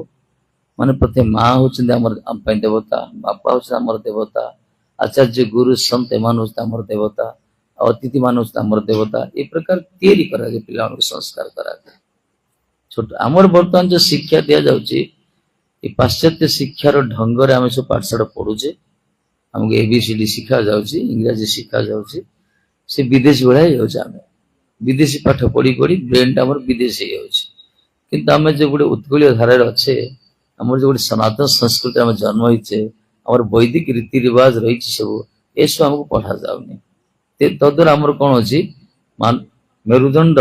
माने प्रत्येक माँ होम देवता बापा होमर देवता आचार्य गुरु संत एमान आमर देवता अतिथि मान आमर देवता ए प्रकार तैयारी करा जाए पिला संस्कार करा जाए छोट आमर बर्तमान जो शिक्षा दिया जाउची ए पाश्चात्य शिक्षार ढंग आम सब पाठशाला पढ़ुचे आमको एबीसीडी शिखा जाउची इंग्रजी शिखा जाउची से विदेश बढ़ाई जाउची आम विदेशी पाठ पढ़ी पढ़ी ब्रेन टा आमर विदेशी जाउची किंतु आम जो गोटे उत्कलीय धारार अच्छे आम जो गोटे सनातन संस्कृति आम जन्म होइचे आमर वैदिक रीति रिवाज रही सब ये सब आमको पढ़ा जाउनी तद्वारा आमर कौन अच्छी मेरुदंड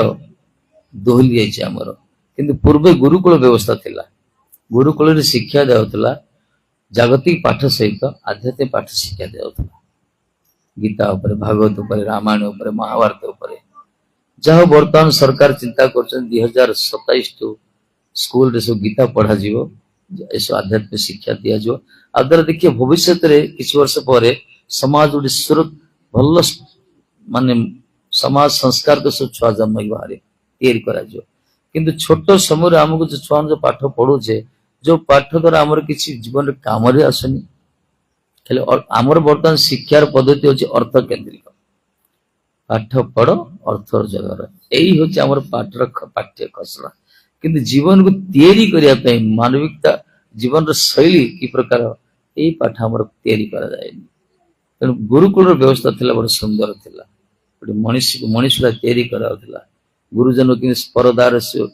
दोहली जाइए आमर किंतु पूर्व गुरुकुल व्यवस्था थिला गुरुकुल शिक्षा दिया जागतिक पाठ सहित आध्यात्मिक पाठ शिक्षा दिया गीता उपर भागवत उपर रामायण उपर महाभारत उपर जहाँ बर्तमान सरकार चिंता कर 2027 टू स्कूल सब गीता पढ़ा सब आध्यात्मिक शिक्षा दि जाव आ द्वारा देखिए भविष्य किसी वर्ष पर समाज गोटे सुरत भल माने समाज संस्कार तो सब छुआ जन्म बाहर तैयारी करा किंतु छोट समय आमको जो छुआ जो पाठ पढ़ुचे जो पाठ द्वारा आमर किसी जीवन काम आसुनी खाली आमर बर्तमान शिक्षार पद्धति होची अर्थ केंद्रिक पाठ पढ़ अर्थ रोजगार यही हूँ आमर पाठर पाठ्य खसड़ा किंतु जीवन को तैयारी करने मानविकता जीवन शैली कि प्रकार यही पाठ आमर तैयारी करा जाएनी तेणु गुरुकुल व्यवस्था थिला बड़ सुंदर थिला मनुष्य तैयारी करा गुरुजन कि परदार से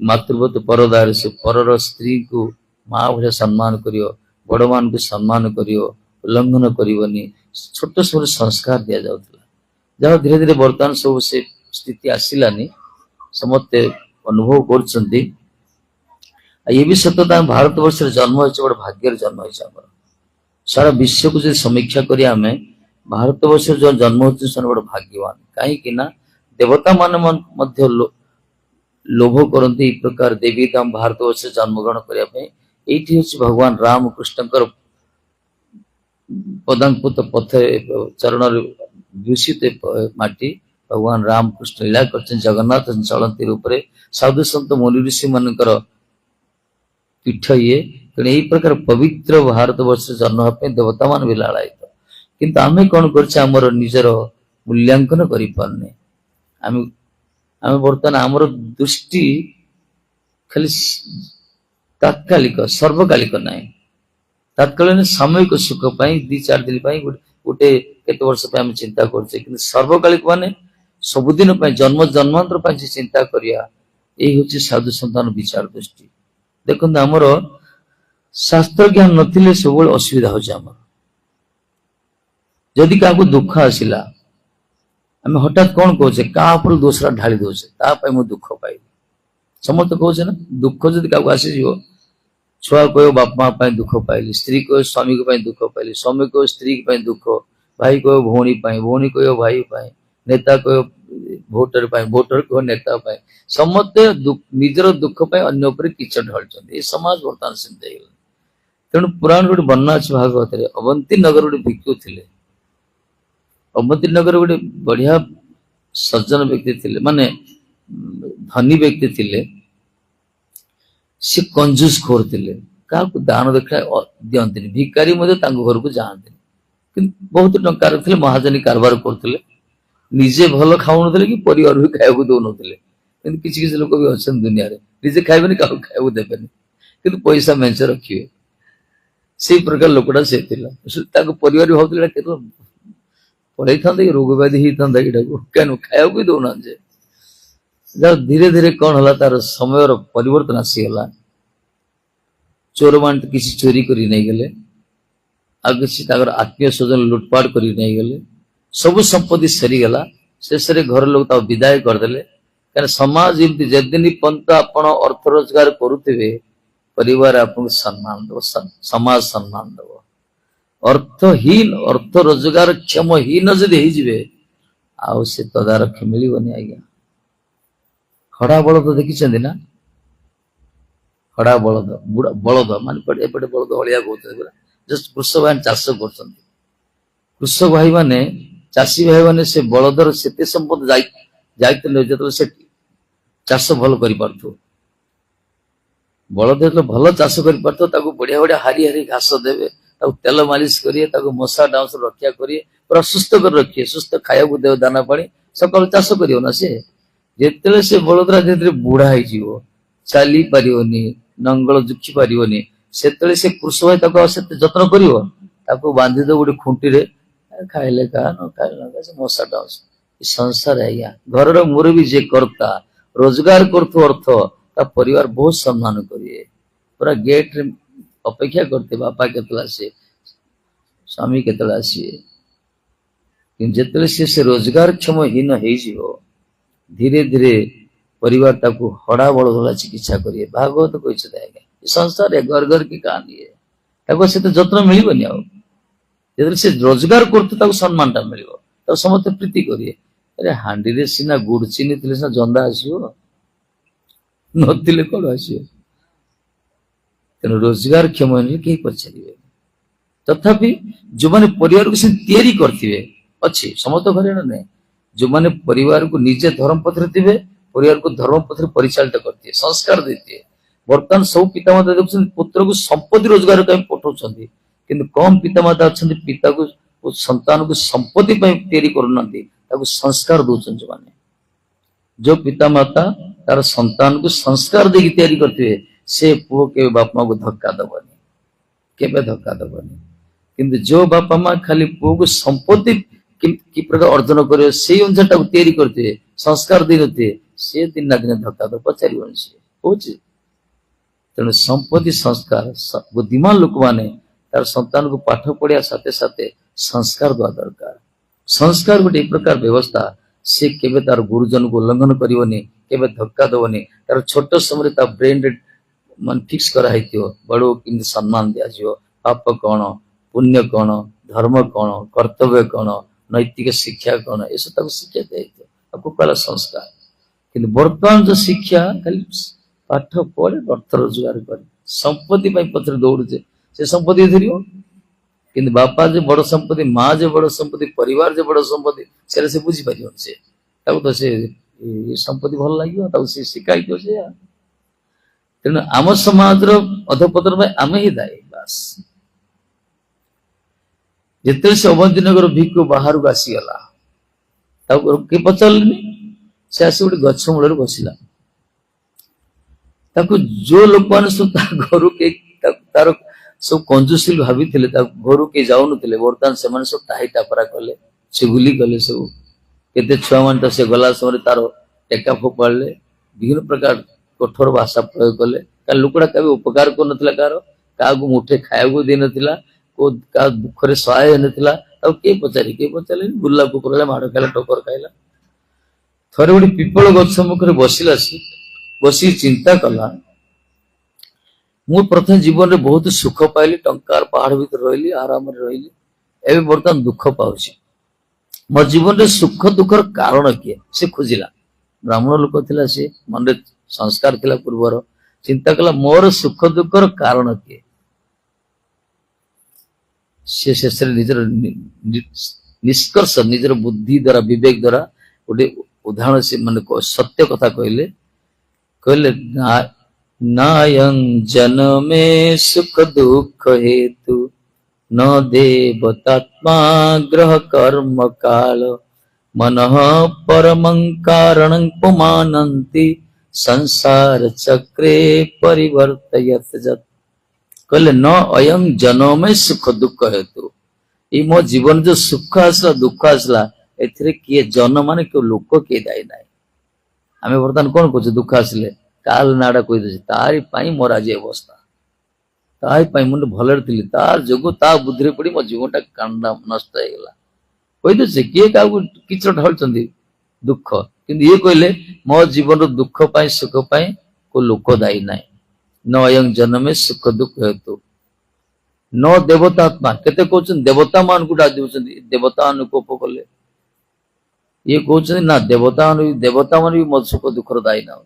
मातृवत परदार से परर स्त्री को माँ भाया सम्मान करियो बड़ मान को सम्मान करियो उल्लंघन करनी छोट सब संस्कार दि जाउथला जहाँ धीरे धीरे बर्तमान सब से स्थिति आसिलानी समस्ते अनुभव करछंती ये भी सत्यता भारत वर्ष जन्म होइछ बड़ भाग्यर जन्म होइछ हमर सारा विश्व को जो समीक्षा करी आमे भारत वर्ष जो जन्म होइछ से बड़ भाग्यवान कहीं ना देवता मान मध्य लोभ करते ई प्रकार देवी धाम भारत वर्ष जन्मग्रहण करने भगवान राम कृष्ण पदांकुत पथ चरण दूषित माटी भगवान राम कृष्ण लीला कर जगन्नाथ चलती रूप साधु सत मुनि ऋषि मान पीठ ये तेणु यही प्रकार पवित्र भारत वर्ष जन्म होगा देवता मान भी लालायित किंतु आमे कौन कर निजर मूल्यांकन करें आम बर्तमान आमर दृष्टि खाली तात्कालिक सर्वकालिक ना तात्कालीन सामयिक सुख दी चार दिन गोटे केत वर्ष आम चिंता करछे किंतु सर्वकालिक माने सबुदिन जन्म जन्मांतर चिंता करिया यही हूँ साधु सन्तान विचार दृष्टि देखो आमर शास्त्र ज्ञान नथिले सब असुविधा हो जदि क्या दुख आसला आम हठात कौन कहे क्या दोसरा ढाली दौचे मुझे दुख पाइली समस्त कहे ना दुख जदि क्या आसीज छुआ कह बाप माँ दुख पाइली स्त्री कह स्वामी दुख पाइली स्वामी कह स्त्री दुख भाई कह भौणी भौणी कह भाई नेता कह भोटर भोटर कह नेता समस्ते निजर दुख अन्य किच ढाल समाज बर्तमान सेमती तेणु पुराण गोटे वर्णना अच्छे भागवत अवंती नगर गोटे भिक्षु थे अवंती नगर गोटे बढ़िया सज्जन व्यक्ति थे माने धनी व्यक्ति थे सी कंजूस खोर थे क्या दान देखा दिखती भिकारी घर को जाती कि बहुत टंकार थे महाजनी कारबार करते निजे भल खाऊ कि परिवार भी खाया दौन किसी लोक भी अच्छा दुनिया निजे खाइबे क्या खाया देवे कि पैसा मेंच रखिए से प्रकार लोकटा से परिवार भी भावते पढ़ाई था रोग व्याधि होता यहाँ क्या खाया भी दौना धीरे धीरे कौन है तार समय परिवर्तन आसीगला चोर मान किसी चोरी कर नहीं गले आ किसी आत्मीय स्वजन लुटपाट कर नहीं गले सब संपत्ति सरीगला शेष घर लोग विदाय करदे क्या समाज एमती जदिन पंत आप अर्थ रोजगार करुवे परिवार आपको सम्मान दब समाज सम्मान दब अर्थहीन अर्थ रोजगार क्षमहीन जदि हो से तदारख मिलनी आज्ञा खड़ा बलद देखी ना खड़ा बलद बुढ़ा बलद मान एपटे बलद अलिया कहते जस्ट कृषक भाई चाष कर कृषक भाई माने चाषी भाई माने से बलदर से संपद जाते जो से चाष भल कर बलद जो भल चाष कर बढ़िया बढ़िया हारी हारी घास देवे तेल मालिश करिए मशा डाउस रक्षा करिए पूरा सुस्थ कर रखिए सुस्थ खाया देव दाना पानी सकाल चाष कर जिते से बड़ोदरा धीरे बुढ़ा हो चली पारिनी नंगल जुखी पारिनी से कृष भाई जत्न कर बांधी दो गोटे खुंटी खाइले का न खाइले से मशा डाउस संसार आज्ञा घर मुरबी जे कर्ता रोजगार करथु अर्थ ता परिवार बहुत सम्मान करिए पूरा गेट रे अपेक्षा करते बापा केतला से स्वामी केतला आसीए कि जेतले से रोजगार क्षम हीन हो धीरे धीरे परिवार ताकू हड़ा बड़ भला चिकित्सा करिए भागवत कहिছে आज्ञा संसार है घर घर की कहानी है ताको से तो जत्न मिलबनी आ जेतले से रोजगार करते ताको सम्मान ता मिलबो तो समस्त प्रीति करिए अरे हांडी रे सिना गुड़ चीनी तिले सिना जंदा आसीओ नथिले कोड आसीओ तेणु रोजगार क्षम कहीं पचारे तथापि जो मैंने परिवार को तैयारी करथिबे अच्छी समस्त घर ना जो मैंने परिवार को निजे धर्म पथ थे परिवार को धर्म पथ परिचालित करते संस्कार देते बर्तमान सब पितामाता देखुं पुत्र को संपत्ति रोजगार कहीं पठाउछन किंतु कम पितामाता अच्छा पिता को संतान को संपत्ति तैयारी करना संस्कार दौरान जो पितामाता तार संतान को संस्कार देकी तैयारी करते से पुओ के बापा को धक्का दबनी केबे धक्का दबनी किंतु जो बापा माँ खाली पुओ को संपत्ति कि प्रकार अर्जन करे से अनुसार तैयारी करते संस्कार देते से दिन ना दिन धक्का तो पचार तेणु संपत्ति संस्कार बुद्धिमान लोक माने तार संतान को पाठ पढ़िया साथे साथे संस्कार दवा दरकार संस्कार गोटे प्रकार व्यवस्था से केबे तार गुरुजन को उल्लंघन करबनी केबे धक्का दबनी तार छोट समय ता ब्रेन मन फिक्स करा हेतियो बड़ो कि सम्मान दिया जियो पाप कौन पुण्य कौन धर्म कौन कर्तव्य कौन नैतिक शिक्षा कौन ये सब शिक्षा दिया आपको पहला संस्कार किंतु वर्तमान जो शिक्षा खाली पाठ पढ़े अर्थ रोजगार करे संपत्ति पत्र दौड़े से संपत्ति धर कि बापा जो बड़ संपत्ति माँ जो बड़ संपत्ति परिवार जो बड़ संपत्ति से बुझी पार से तो से संपत्ति भल लगे शिखाई दियो से तेणु आम समाज अधपतन आम ही दायी बास जिते से अवंतीनगर भिक्कु बाहर को आसीगला किए पचारे से आस गोटे गछ मूल बसला जो लोक मैंने सब घर के तार सब कंजूसी भाभी घर के जाऊन बर्तमान से सब टाही टापरा कले चुगुली कले सब केते छुआ मान से गला समय तार टेका फोपाड़े विभिन्न प्रकार कठोर भाषा प्रयोग कले लोकड़ा क्या उपकार कर मुठे खाया दे ना क्या दुखरे सहाय नाला किए पचारे बुला कुकुर माड़ खाला टोकर खाइला थे गोटे पिपल गछ मुखर बसला बस चिंता कला मु प्रथम जीवन में बहुत सुख पाइली टंकार पहाड़ भीतर रही आराम रही एवं बर्तमान दुख पाऊँ मो जीवन में सुख दुखर कारण किए से खोजिला ब्राह्मण लोक थिला से मन संस्कार थिला पूर्वर चिंता कला मोर सुख दुखर कारण किए से शेष निजर निष्कर्ष निजर बुद्धि द्वारा विवेक द्वारा गोटे उदाहरण से मान सत्य कथा कहले कहले नायं जन्मे सुख दुख हेतु न देवतात्मा ग्रह कर्म काल मनः परमं कारणं पुमानन्ति संसार चक्रे परिवर्तयत जत कहले न अयं जन्मे सुख दुख हेतु ये मो जीवन जो सुख आसला दुख आसला एथिरे किए जन्म माने क्यों लोक किए दायी ना आम बर्तमान कौन कहे दुख आसिले काल नाड़ा कहीदे तारी मोर आज अवस्था ताई मुझे भलर थी तार जो ता बुद्धि पड़ी मो जीवनटा कांडा नष्ट होगा कहीदे किए क्या किच ढाल दुख कि ये कहले मो जीवन दुख पाई सुख पाई को लोक दायी ना न अयं जन्मे सुख दुख हेतु न देवतात्मा केते कहते देवता मान को डाक देवता अनुकोप कले ये कहते ना देवता मान भी मो सुख दुखर दायी ना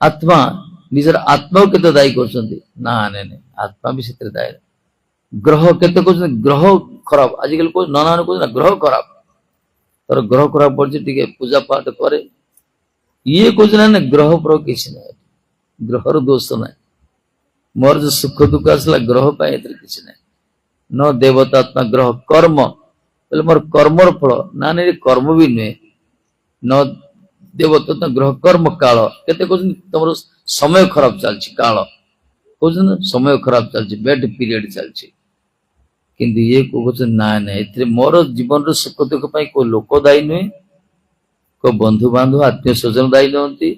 आत्मा निजर आत्मा के दायी कर आत्मा भी से दायी ग्रह के ग्रह खराब आजिकल कह नाना कह ग्रह खराब तर ग्रह खराब पड़े पूजा पाठ करे ये कह ना ग्रह पर किसी ना ग्रहर दोष ना मोर जो सुख दुख आसला ग्रह किसी ना न देवतात्मा ग्रह कर्म बोले मोर कर्मर फल ना नहीं कर्म भी नुहे न देवतात्मा ग्रह कर्म काल केते तुम समय खराब चलती काल कहते समय खराब चलती बेड पीरियड चलती किंतु ये कहते ना ना ए मोर जीवन सुख दुख को लोक दायी नुहे को बंधु बांधव आत्मीय स्वजन दायी नुहति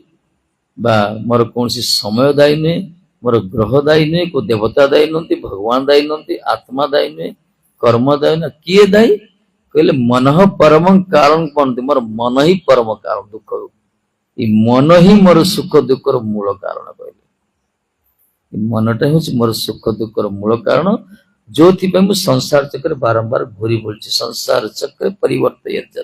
मोर कौन समय दायी नुहे मोर ग्रह दायी नुहे को देवता दायी नुहति भगवान दायी नुहति आत्मा दायी नुहे कर्म दायी ना किए दायी कहले मन परम कारण बनती मोर मन ही परम कारण दुख मन ही मोर सुख दुख मूल कारण कहले मनटा हूँ मोर सुख दुख मूल कारण जो संसार चक्र बारंबार घूरी बुलूची संसार चक्र परिवर्तन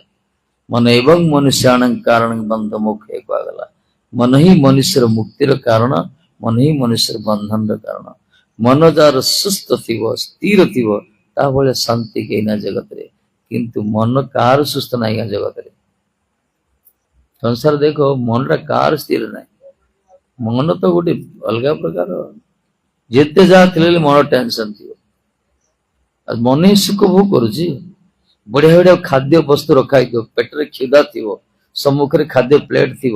मन एवं मनुष्याण कारण बंध मोक्ष कहगला मन ही मनुष्य मुक्तिर कारण मन ही मनुष्य बंधन कारण मन जार सुस्थ थी स्थिर थी शांति कहीं ना जगत रे किंतु मन कार सुस्थ ना जगत रे संसार देखो मन कार स्थिर ना मन तो गोटे अलग प्रकार जिते जहाँ मन टेंशन थी मन ही सुख भोग करुची बढ़िया बढ़िया खाद्य वस्तु रखा पेटर क्षुदा थी सम्मुख में खाद्य प्लेट थी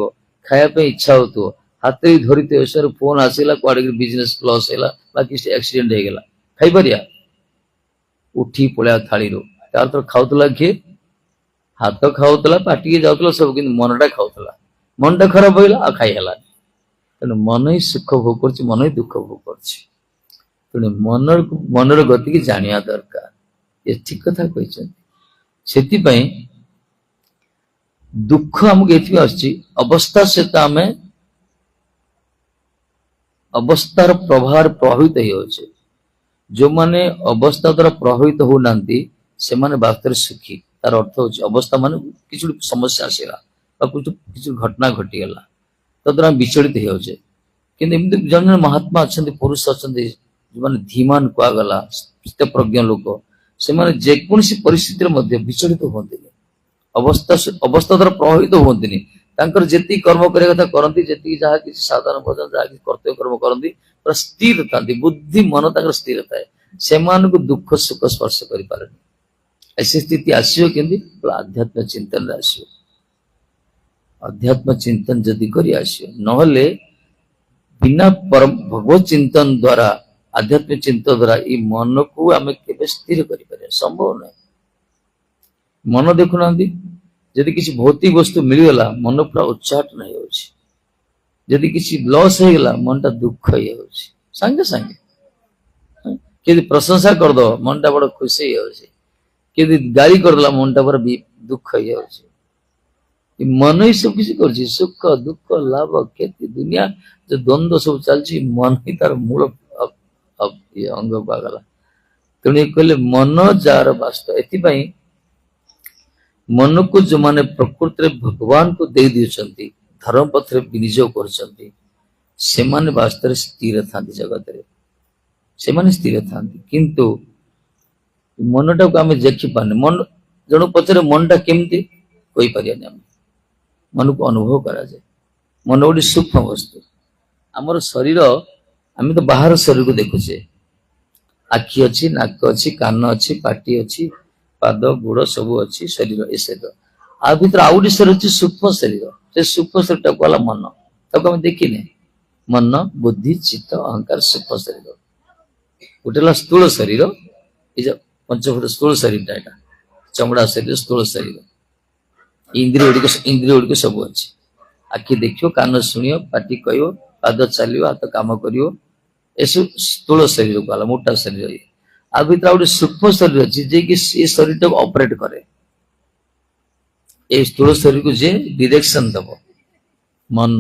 खायापे इच्छा हो हाथ ही धरी थे फोन आसला कड़े बिजनेस लॉस है बाकी एक्सीडेंट हो गला खाई पारिया उठी पड़ा थाली तार तो खाऊला किए हाथ खाऊला पाटी जाऊला सब कि मनटा खाऊला मनटा खराब होगा खाई है तेणु मन ही सुख भोग कर मन ही दुख भोग कर मनर गति की जानिया दरकार ये ठीक कथा कहते दुख आमको ये अवस्था सहित आम अवस्थार प्रभाव प्रभावित हो जो माने अवस्था द्वारा प्रभावित होना से माने वास्तव सुखी तार अर्थ हो अवस्था मान किसी समस्या आसला किसी घटना घटीगला तद्वारा विचलित होजे कि जन महात्मा अच्छा पुरुष अच्छा जो मैंने धीमान कहगला प्रज्ञ लोक से जेकोसी परिस्थिति विचलित हमें अवस्था द्वारा प्रभावित हमें जी कर्म करने कथा करती जी जहाँ किसी साधारण भजन जहाँ कर्तव्य कर्म करती पूरा स्थिर था बुद्धि मन तक स्थिर थाए से दुख सुख स्पर्श कर ऐसी स्थिति आसो कि आध्यात्म चिंतन आसो अध्यात्म चिंतन जदि कर नहले बिना परम भगवत चिंतन द्वारा आध्यात्मिक चिंतन द्वारा ये मन को आम के स्थिर कर संभव नहीं मन देखुना जदि किसी भौतिक वस्तु मिलगला मन पूरा उच्चाटन होदी किसी लॉस हो गला मनटा दुख ही सांगे सांगे कि प्रशंसा करद मनटा बड़ खुशी कि गाली करदेला मनटा बड़ा दुख ही मन ही सब किसी कर सुख दुख लाभ क्षति दुनिया जो द्वंद्व सब चलती मन ही तार मूल अंग पागला तेणु कहले मन जार वास्तव एपाई मन को जो माने प्रकृति भगवान को दे दिए धर्म पथ विनियोग कर वास्तव स्थिर था जगत से स्थिर था किंतु मनटा को आम देखी पाने मन जन पचर मनटा केमती कही पारियानी आम मन को अनुभव करा जाए मन गोटे सूक्ष्म वस्तु आमर शरीर आम तो बाहर शरीर को देखुचे आखि अच्छी नाक अच्छी कान अच्छी पाटी अच्छी पाद गोड़ सब अच्छी शरीर ए शरीर आ भर आउ गए शरीर अच्छी सूक्ष्म शरीर से सूक्ष्म शरीर कहला मन तक आम देखने मन बुद्धि चित्त अहंकार सूक्ष्म शरीर गोटे स्थूल शरीर ये पंचभूत स्थूल शरीर यहाँ चमड़ा शरीर स्थूल शरीर इंद्रिय गुड़िक सब अच्छी आखि देखियो कान शुण पाटी कह पाद चलो हाथ कम कर स्थूल शरीर कहला मोटा शरीर आ भर गोटे सूक्ष्म शरीर अच्छी जे कि शरीर टाक ऑपरेट करे स्थूल शरीर को जे डायरेक्शन दब मन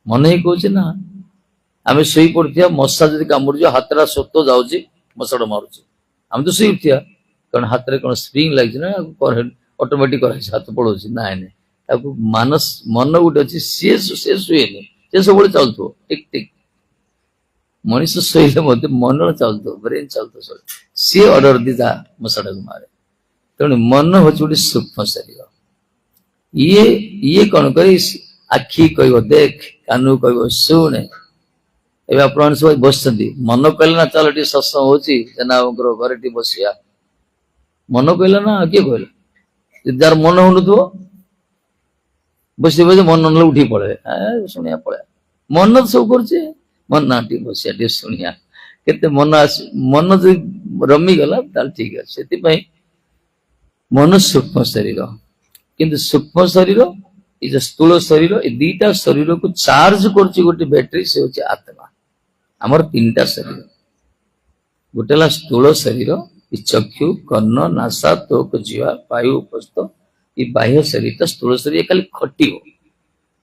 मन ही कहे ना आम शोई पड़िया मशा जब कामुड़ हाथटा स्वत जाऊँगी मशाटा मारुच आम तो शोई उठिया कारण हाथ में कौन स्प्रिंग लगी ना ऑटोमेटिक हाथ पड़ो ना मानस मन गोटे अच्छी सी शुए सी सब चलुव टिक टिक मनीष शोले मन चलुव ब्रेन चलुव सी अर्डर दी जा मशाटा को मारे तेणु मन हूँ गोटे सूक्ष्म शरीर ये कौन कर आखि कह देख कान कह शुणे ଏବେ ଆପଣମାନେ ସବୁ ବସିଛନ୍ତି, ମନ କହିଲେ ନା ଚାଲ ଟିକେ ସତ୍ସଙ୍ଗ ହଉଛି ଜେନାବାବୁଙ୍କର ଘରେ ଟିକେ ବସିବା, ମନ କହିଲା ନା କିଏ କହିଲା? ଯଦି ଯାହାର ମନ ହଉନଥିବ ବସି ବସି ମନ ନହେଲେ ଉଠିକି ପଳେଇବେ, ଶୁଣିବା ପଳେଇବା। ମନ ତ ସବୁ କରୁଛି, ମନ ନା ଟିକେ ବସିବା ଟିକେ ଶୁଣିବା, କେତେ ମନ ଆସି ମନ ଯଦି ରମିଗଲା ତାହେଲେ ଠିକ ଅଛି। ସେଥିପାଇଁ ମନ ସୂକ୍ଷ୍ମ ଶରୀର, କିନ୍ତୁ ସୂକ୍ଷ୍ମ ଶରୀର ଏ ଯୋଉ ସ୍ଥୂଳ ଶରୀର, ଏ ଦିଟା ଶରୀରକୁ ଚାର୍ଜ କରୁଛି ଗୋଟେ ବ୍ୟାଟେରୀ, ସେ ହଉଛି ଆତ୍ମା। ଆମର ତିନିଟା ଶରୀର, ଗୋଟେ ହେଲା ସ୍ଥୂଳ ଶରୀର, ଏ ଚକ୍ଷୁ କର୍ଣ୍ଣ ନାସା ତୋକ ଜିହ୍ବା ବାୟୁ ଉପସ୍ଥ, ଏ ବାହ୍ୟ ଶରୀରଟା ସ୍ଥୂଳ ଶରୀର। ଖାଲି ଖଟିବ,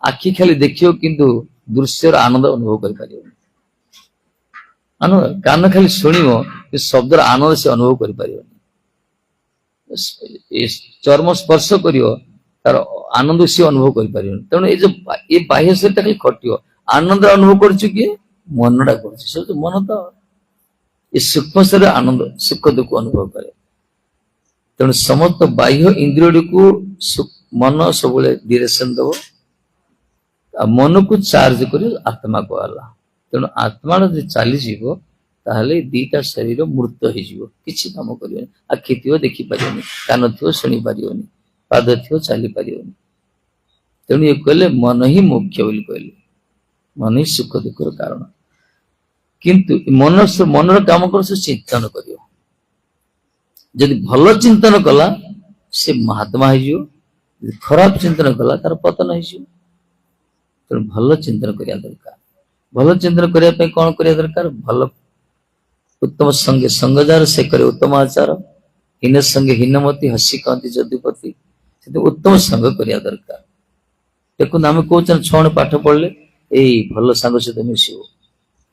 ଆଖି ଖାଲି ଦେଖିବ କିନ୍ତୁ ଦୃଶ୍ୟର ଆନନ୍ଦ ଅନୁଭବ କରିପାରିବନି। କାନ ଖାଲି ଶୁଣିବ କିନ୍ତୁ ଶବ୍ଦର ଆନନ୍ଦ ସେ ଅନୁଭବ କରିପାରିବନି। ଚର୍ମ ସ୍ପର୍ଶ କରିବ, ତାର ଆନନ୍ଦ ସିଏ ଅନୁଭବ କରିପାରିବନି। ତେଣୁ ଏ ଯୋଉ ଏ ବାହ୍ୟ ଶରୀରଟା ଖାଲି ଖଟିବ, ଆନନ୍ଦ ଅନୁଭବ କରୁଛି କିଏ? ମନଟା କରୁଛି। ସେ ମନ ତ ଏ ସୂକ୍ଷ୍ମ ଶରୀର ଆନନ୍ଦ ସୁଖ ଦୁଃଖ ଅନୁଭବ କରେ। ତେଣୁ ସମସ୍ତ ବାହ୍ୟ ଇନ୍ଦ୍ରିୟକୁ ମନ ସବୁବେଳେ ଡିରେକ୍ସନ ଦବ, ଆଉ ମନକୁ ଚାର୍ଜ କରି ଆତ୍ମାକୁ ହେଲା। ତେଣୁ ଆତ୍ମାଟା ଯଦି ଚାଲିଯିବ ତାହେଲେ ଦିଟା ଶରୀର ମୃତ ହେଇଯିବ, କିଛି କାମ କରିବନି। ଆଖି ଥିବ ଦେଖିପାରିବନି, କାନ ଥିବ ଶୁଣି ପାରିବନି, ପାଦ ଥିବ ଚାଲି ପାରିବନି। ତେଣୁ ଇଏ କହିଲେ ମନ ହିଁ ମୁଖ୍ୟ ବୋଲି କହିଲେ, ମନ ହିଁ ସୁଖ ଦୁଃଖର କାରଣ। କିନ୍ତୁ ମନର କାମ କର ସେ ଚିନ୍ତନ କରିବ। ଯଦି ଭଲ ଚିନ୍ତନ କଲା ସେ ମହାତ୍ମା ହେଇଯିବ, ଯଦି ଖରାପ ଚିନ୍ତନ କଲା ତାର ପତନ ହେଇଯିବ। ତେଣୁ ଭଲ ଚିନ୍ତନ କରିବା ଦରକାର। ଭଲ ଚିନ୍ତନ କରିବା ପାଇଁ କଣ କରିବା ଦରକାର? ଭଲ ଉତ୍ତମ ସଙ୍ଗେ ସଙ୍ଗ ଯାର ସେ କରେ ଉତ୍ତମ ଆଚାର, ହୀନ ସଙ୍ଗେ ହୀନମତି ହସି କହନ୍ତି ଯଦୁପତି। ସେଥିପାଇଁ ଉତ୍ତମ ସଙ୍ଗ କରିବା ଦରକାର। ଦେଖନ୍ତୁ ଆମେ କହୁଛନ୍ତି ଛୁଆମାନେ ପାଠ ପଢିଲେ ଏଇ ଭଲ ସାଙ୍ଗ ସହିତ ମିଶିବ,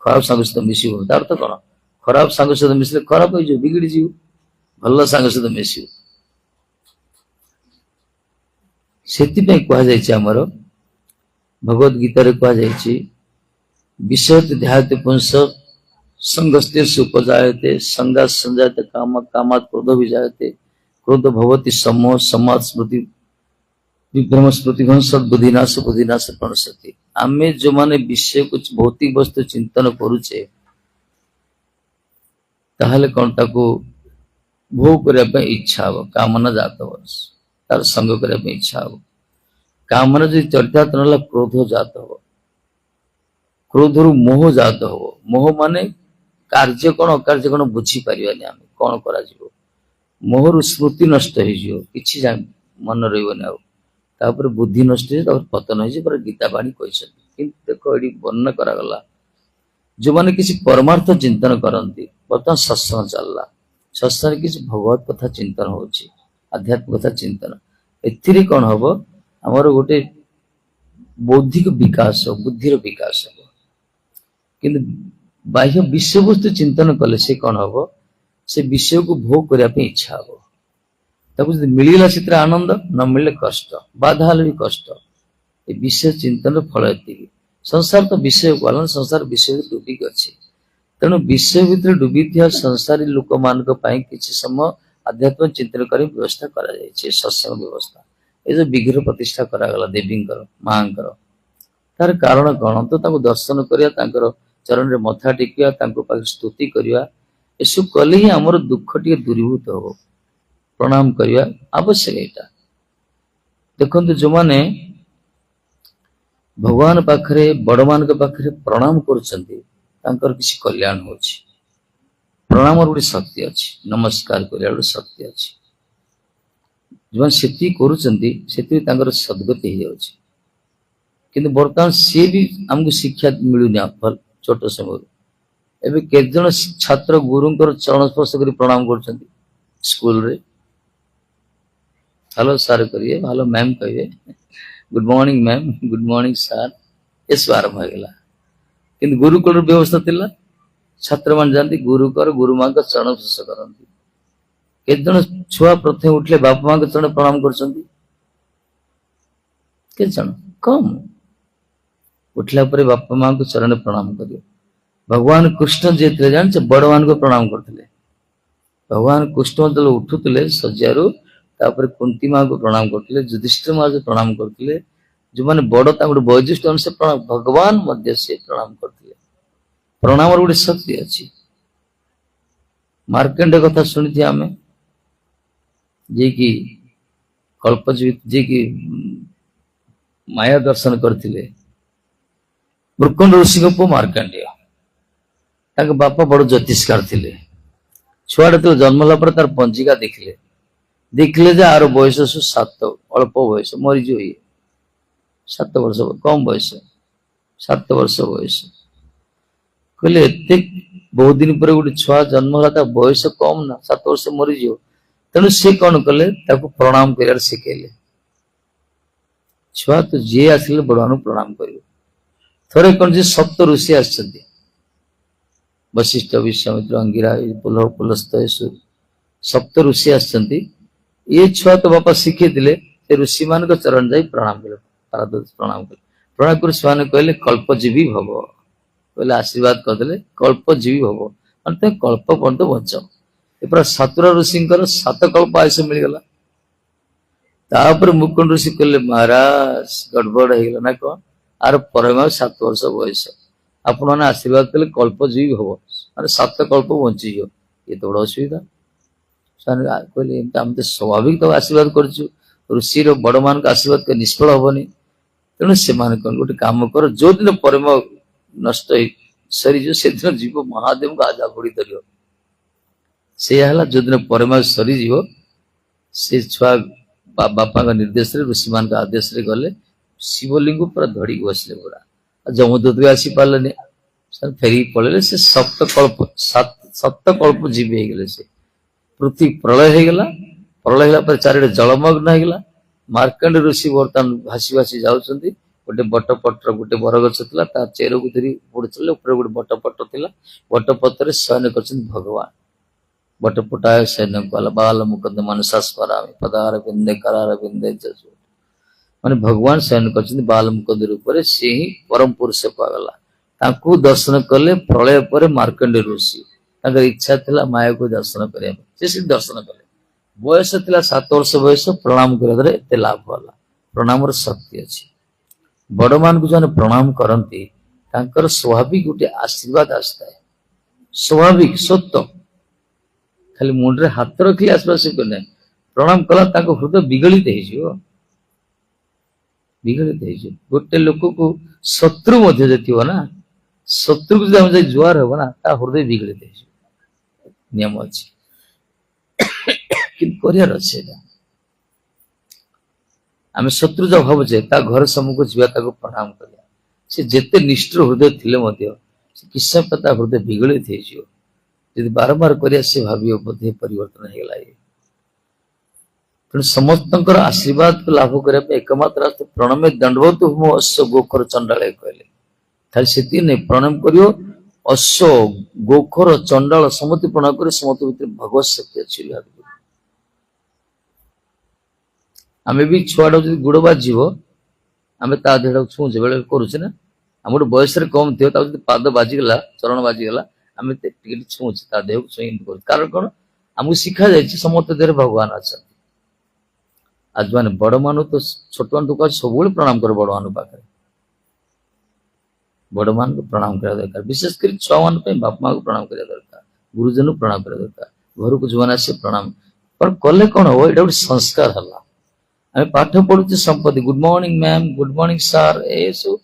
ଖରାପ ସାଙ୍ଗ ସହିତ ମିଶିବ। ତାର ତ କଣ, ଖରାପ ସାଙ୍ଗ ସହିତ ମିଶିଲେ ଖରାପ ହେଇଯିବ, ବିଗିଡି ଯିବ। ଭଲ ସାଙ୍ଗ ସହିତ ମିଶିବ। ସେଥିପାଇଁ କୁହାଯାଇଛି, ଆମର ଭଗବତ ଗୀତାରେ କୁହାଯାଇଛି, ବିଷୟତେ ଧ୍ୟାୟତେ ପୁଂସ ସଂଗସ୍ତେ ସୁପଜାୟତେ ସଂଗାତ ସଂଜାୟତେ କାମ କାମାତ କ୍ରୋଧ ବିଜାୟତେ କ୍ରୋଧ ଭବତି ସମୋହ ସମାଜ ସ୍ମୃତି ବିଭ୍ରମ ସ୍ମୃତି ଭଂସ ବୁଦ୍ଧିନାଶ ବୁଦ୍ଧିନାଶ ପ୍रणश्यति। ଆମେ ଯୋଉମାନେ ବିଷୟକୁ ଭୌତିକ ବସ୍ତୁ ଚିନ୍ତନ କରୁଛେ ତାହେଲେ କଣ, ତାକୁ ଭୋଗ କରିବା ପାଇଁ ଇଚ୍ଛା ହବ, କାମନା ଜାତ ହବ, ତାର ସଙ୍ଗ କରିବା ପାଇଁ ଇଚ୍ଛା ହବ। କାମନା ଯଦି ଚରିତାର୍ଥ ନହେଲା କ୍ରୋଧ ଜାତ ହବ, କ୍ରୋଧରୁ ମୋହ ଜାତ ହବ। ମୋହ ମାନେ କାର୍ଯ୍ୟ କଣ ଅକାର୍ଯ୍ୟ କଣ ବୁଝିପାରିବାନି ଆମେ, କଣ କରାଯିବ। ମୋହରୁ ସ୍ମୃତି ନଷ୍ଟ ହେଇଯିବ, କିଛି ମନେ ରହିବନି ଆଉ। ତାପରେ ବୁଦ୍ଧି ନଷ୍ଟ ହେଇଯିବ, ତାପରେ ପତନ ହେଇଯିବ। ପରେ ଗୀତା ବାଣୀ କହିଛନ୍ତି। କିନ୍ତୁ ଦେଖ ଏଠି ବର୍ଣ୍ଣନା କରାଗଲା, ଯୋଉମାନେ କିଛି ପରମାର୍ଥ ଚିନ୍ତନ କରନ୍ତି। ବର୍ତ୍ତମାନ ସତ୍ସଙ୍ଗ ଚାଲିଲା, ସତ୍ସଙ୍ଗରେ କିଛି ଭଗବତ କଥା ଚିନ୍ତନ ହଉଛି, ଆଧ୍ୟାତ୍ମିକ କଥା ଚିନ୍ତନ। ଏଥିରେ କଣ ହବ, ଆମର ଗୋଟେ ବୌଦ୍ଧିକ ବିକାଶ, ବୁଦ୍ଧିର ବିକାଶ ହବ। କିନ୍ତୁ ବାହ୍ୟ ବିଷୟବସ୍ତୁ ଚିନ୍ତନ କଲେ ସେ କଣ ହବ, ସେ ବିଷୟକୁ ଭୋଗ କରିବା ପାଇଁ ଇଚ୍ଛା ହବ। ତାକୁ ଯଦି ମିଳିଲା ସେଥିରେ ଆନନ୍ଦ, ନ ମିଳିଲେ କଷ୍ଟ, ବାଧା ହେଲେ ବି କଷ୍ଟ। ଏ ବିଷୟ ଚିନ୍ତନର ଫଳ ଏତିକି। ସଂସାର ତ ବିଷୟ ପାଳନ, ସଂସାର ବିଷୟରେ ଡୁବିକି ଅଛି। ତେଣୁ ବିଷୟ ଭିତରେ ଡୁବିଥିବା ସଂସାରୀ ଲୋକମାନଙ୍କ ପାଇଁ କିଛି ସମୟ ଆଧ୍ୟାତ୍ମିକ ଚିନ୍ତନ କରି ବ୍ୟବସ୍ଥା କରାଯାଇଛି, ସତ୍ସଙ୍ଗ ବ୍ୟବସ୍ଥା। ଏ ଯୋଉ ବିଗ୍ରହ ପ୍ରତିଷ୍ଠା କରାଗଲା ଦେବୀଙ୍କର, ମାଙ୍କର, ତାର କାରଣ କଣ? ତ ତାଙ୍କୁ ଦର୍ଶନ କରିବା, ତାଙ୍କର ଚରଣରେ ମଥା ଟେକିବା, ତାଙ୍କ ପାଖରେ ସ୍ତୁତି କରିବା। ଏସବୁ କଲେ ହିଁ ଆମର ଦୁଃଖ ଟିକେ ଦୂରୀଭୂତ ହବ। ପ୍ରଣାମ କରିବା ଆବଶ୍ୟକ। ଏଇଟା ଦେଖନ୍ତୁ, ଯୋଉମାନେ ଭଗବାନ ପାଖରେ, ବଡମାନଙ୍କ ପାଖରେ ପ୍ରଣାମ କରୁଛନ୍ତି, ତାଙ୍କର କିଛି କଲ୍ୟାଣ ହଉଛି। ପ୍ରଣାମର ଗୋଟେ ଶକ୍ତି ଅଛି, ନମସ୍କାର କରିବା ଗୋଟେ ଶକ୍ତି ଅଛି। ଯୋଉମାନେ ସେତିକି କରୁଛନ୍ତି ସେଥିରେ ତାଙ୍କର ସଦ୍ଗତି ହେଇଯାଉଛି। କିନ୍ତୁ ବର୍ତ୍ତମାନ ସିଏ ବି ଆମକୁ ଶିକ୍ଷା ମିଳୁନି ଛୋଟ ସମୟରୁ। ଏବେ କେତେ ଜଣ ଛାତ୍ର ଗୁରୁଙ୍କର ଚରଣ ସ୍ପର୍ଶ କରି ପ୍ରଣାମ କରୁଛନ୍ତି ସ୍କୁଲରେ? ହ୍ୟାଲୋ ସାର୍ କରିବେ, ହ୍ୟାଲୋ ମ୍ୟାମ୍ କହିବେ, good morning ma'am, good morning sir, ଏସବୁ ଆରମ୍ଭ ହେଇଗଲା। କିନ୍ତୁ ଗୁରୁକୁଳର ବ୍ୟବସ୍ଥା ଥିଲା, ଛାତ୍ରମାନେ ଯାଆନ୍ତି ଗୁରୁଙ୍କର, ଗୁରୁମାଙ୍କ ଚରଣ ସ୍ପର୍ଶ କରନ୍ତି। କେତେ ଜଣ ଛୁଆ ପ୍ରଥମେ ଉଠିଲେ ବାପା ମାଙ୍କ ଚରଣ ପ୍ରଣାମ କରୁଛନ୍ତି? କେତେ ଜଣ? କମ୍। ଉଠିଲା ପରେ ବାପା ମାଙ୍କୁ ଚରଣ ପ୍ରଣାମ କରିବ। ଭଗବାନ କୃଷ୍ଣ ଯିଏ ଥିଲେ ଜାଣିଛ, ବଡମାନଙ୍କୁ ପ୍ରଣାମ କରୁଥିଲେ। ଭଗବାନ କୃଷ୍ଣ ଯେତେବେଳେ ଉଠୁଥିଲେ ଶଯ୍ୟାରୁ, ତାପରେ କୁନ୍ତୀ ମାଙ୍କୁ ପ୍ରଣାମ କରୁଥିଲେ, ଯୁଧିଷ୍ଠିର ମହାରାଜ ପ୍ରଣାମ କରୁଥିଲେ। ଯୋଉମାନେ ବଡ, ତାଙ୍କୁ ବୟୋଜ୍ୟେଷ୍ଠ ଅନୁସାରେ ପ୍ରଣାମ, ଭଗବାନ ମଧ୍ୟ ସେ ପ୍ରଣାମ କରୁଥିଲେ। प्रणाम गोटे शक्ति अच्छी। मार्कंडे कथा शुणी आम जे कि कल्पजीवित जे कि माया दर्शन करते मृकंड ऋषि को पुओ मार्कंडेय बापा बड़ ज्योतिषकार थे। छुआटे तो जन्म होगा तार पंजिका देखले देखले जे आर बयस 7 अल्प बयस मरीज ये 7 वर्ष कम बयस 7 वर्ष बयस कहले एते बहुत दिन पर गोटे छुआ जन्म होगा बयस कम ना 7 वर्ष मरीज तेणु सी कौन कले प्रणाम कर शिखेले। छुआ तो जी आसिले बड़ प्रणाम कर थोड़े कौन जी सप्त ऋषि आसछन्ति वशिष्ठ विश्वामित्र अंगिरा पुलह पुलस्त सप्त ऋषि आसछन्ति। ये छुआ तो बापा शिखे दिले ऋषि मान चरण जाई प्रणाम कले प्रणाम कले प्रणाम कर छुआ कहले कल्पजीवी भव कहले आशीर्वाद करदे कल्पजीवी भव माने कल्प पर्यंत बंच ये पूरा सातुरा ऋषि 7 कल्प आयुष मिलगला। तापर मुकुंड ऋषि कहले महाराज गड़बड़ हो ना कौन आर परम 7 वर्ष बयस आपण मैंने आशीर्वाद कले कल्पजीवी हम माने 7 कल्प बंची ये तो बड़ा असुविधा कहले आम तो स्वाभाविक तो आशीर्वाद करुचु ऋषि बड़ मान आशीर्वाद कर निष्फल हेनी तेणु से गोटे कम कर जो दिन परम नष्ट सरीज से दिन जीव महादेव को आज बुड़ी धर से जो दिन परम सरीज से छुआ बापा निर्देश ऋषि मान आदेश गले शिवलिंग पूरा धड़ी बसले पूरा जमदूत भी आसी पारे फेरी पड़े से 7 कल्प जीवी हो गले से पृथ्वी प्रलय होगला प्रलय होला पर चारिटे जलमग्न होगला। मार्कंड ऋषि बर्तमान भासी भासी जाउछन्ति गोटे बटपत्र गोटे बरगछ थिला ता चेर को धरी पड़ुछले ऊपर गोटे बटपत्र थिला बटपत्र शयन करछन्ति भगवान बटपटाय शयन कला बाल मुकद मनसास्परामि पदार बिंदे करार बिंदे जसु माने भगवान शयन करछन्ति बाल मुकद ऊपर से ही परम पुरुष पागला ताकू दर्शन कले प्रलय पर मार्कंड ऋषि ताकर इच्छा थिला माया को दर्शन करे से दर्शन कले बयस थिला 7 वर्ष बयस प्रणाम करे एते लाभ होला प्रणाम शक्ति अच्छी बड़ मान को जो प्रणाम करती तांकर स्वाभाविक गोटे आशीर्वाद आसता है स्वाभाविक सत्य खाली मुंडे हाथ रखिले आसपास कले प्रणाम कला हृदय विगलित गोटे लोक को शत्रु थो ना शत्रु को जुआर हम ना हृदय विगलित नियम अच्छी कर आम शत्रु जो भावचे घर सम्मुख जीवा प्रणाम करिया से जेते निष्ठुर हृदय थिले किस समय हृदय विगलित हो बारंबार करिया से भावियो बोधे परिवर्तन होगला तेणु समस्त आशीर्वाद को लाभ करने एकमात्र रास्ता प्रणमे दंडवत हुम अश्व गोखर चंडाल कहले खाली से नहीं प्रणाम करियो अश्व गोखर चंडाल समति प्रणाम कर समस्त भीतर भगवत शक्ति अच्छी आम भी छुआटा जो गुड़ बाजिव आम देह छुचे बेले करुचे ना आम गोटे बयस कम थी पाद बाजिगला चरण बाजिगला आम छुचे देह को छुई कर कारण कौन आमको शिखा जाए समस्त देह भगवान अच्छा आज मैंने बड़ मान तो छोट मान तो सब प्रणाम कर बड़ मान पाखे बड़ मान को प्रणाम करा दरकार विशेषकर छुआ मान बापा माँ को प्रणाम करा दरकार गुरुजन को प्रणाम करा दरकार घर को जो मैंने आसे प्रणाम पर कले कौन हम ये गोटे संस्कार है आम पाठ पढ़ुचे संपत्ति good morning ma'am good morning sir ये सब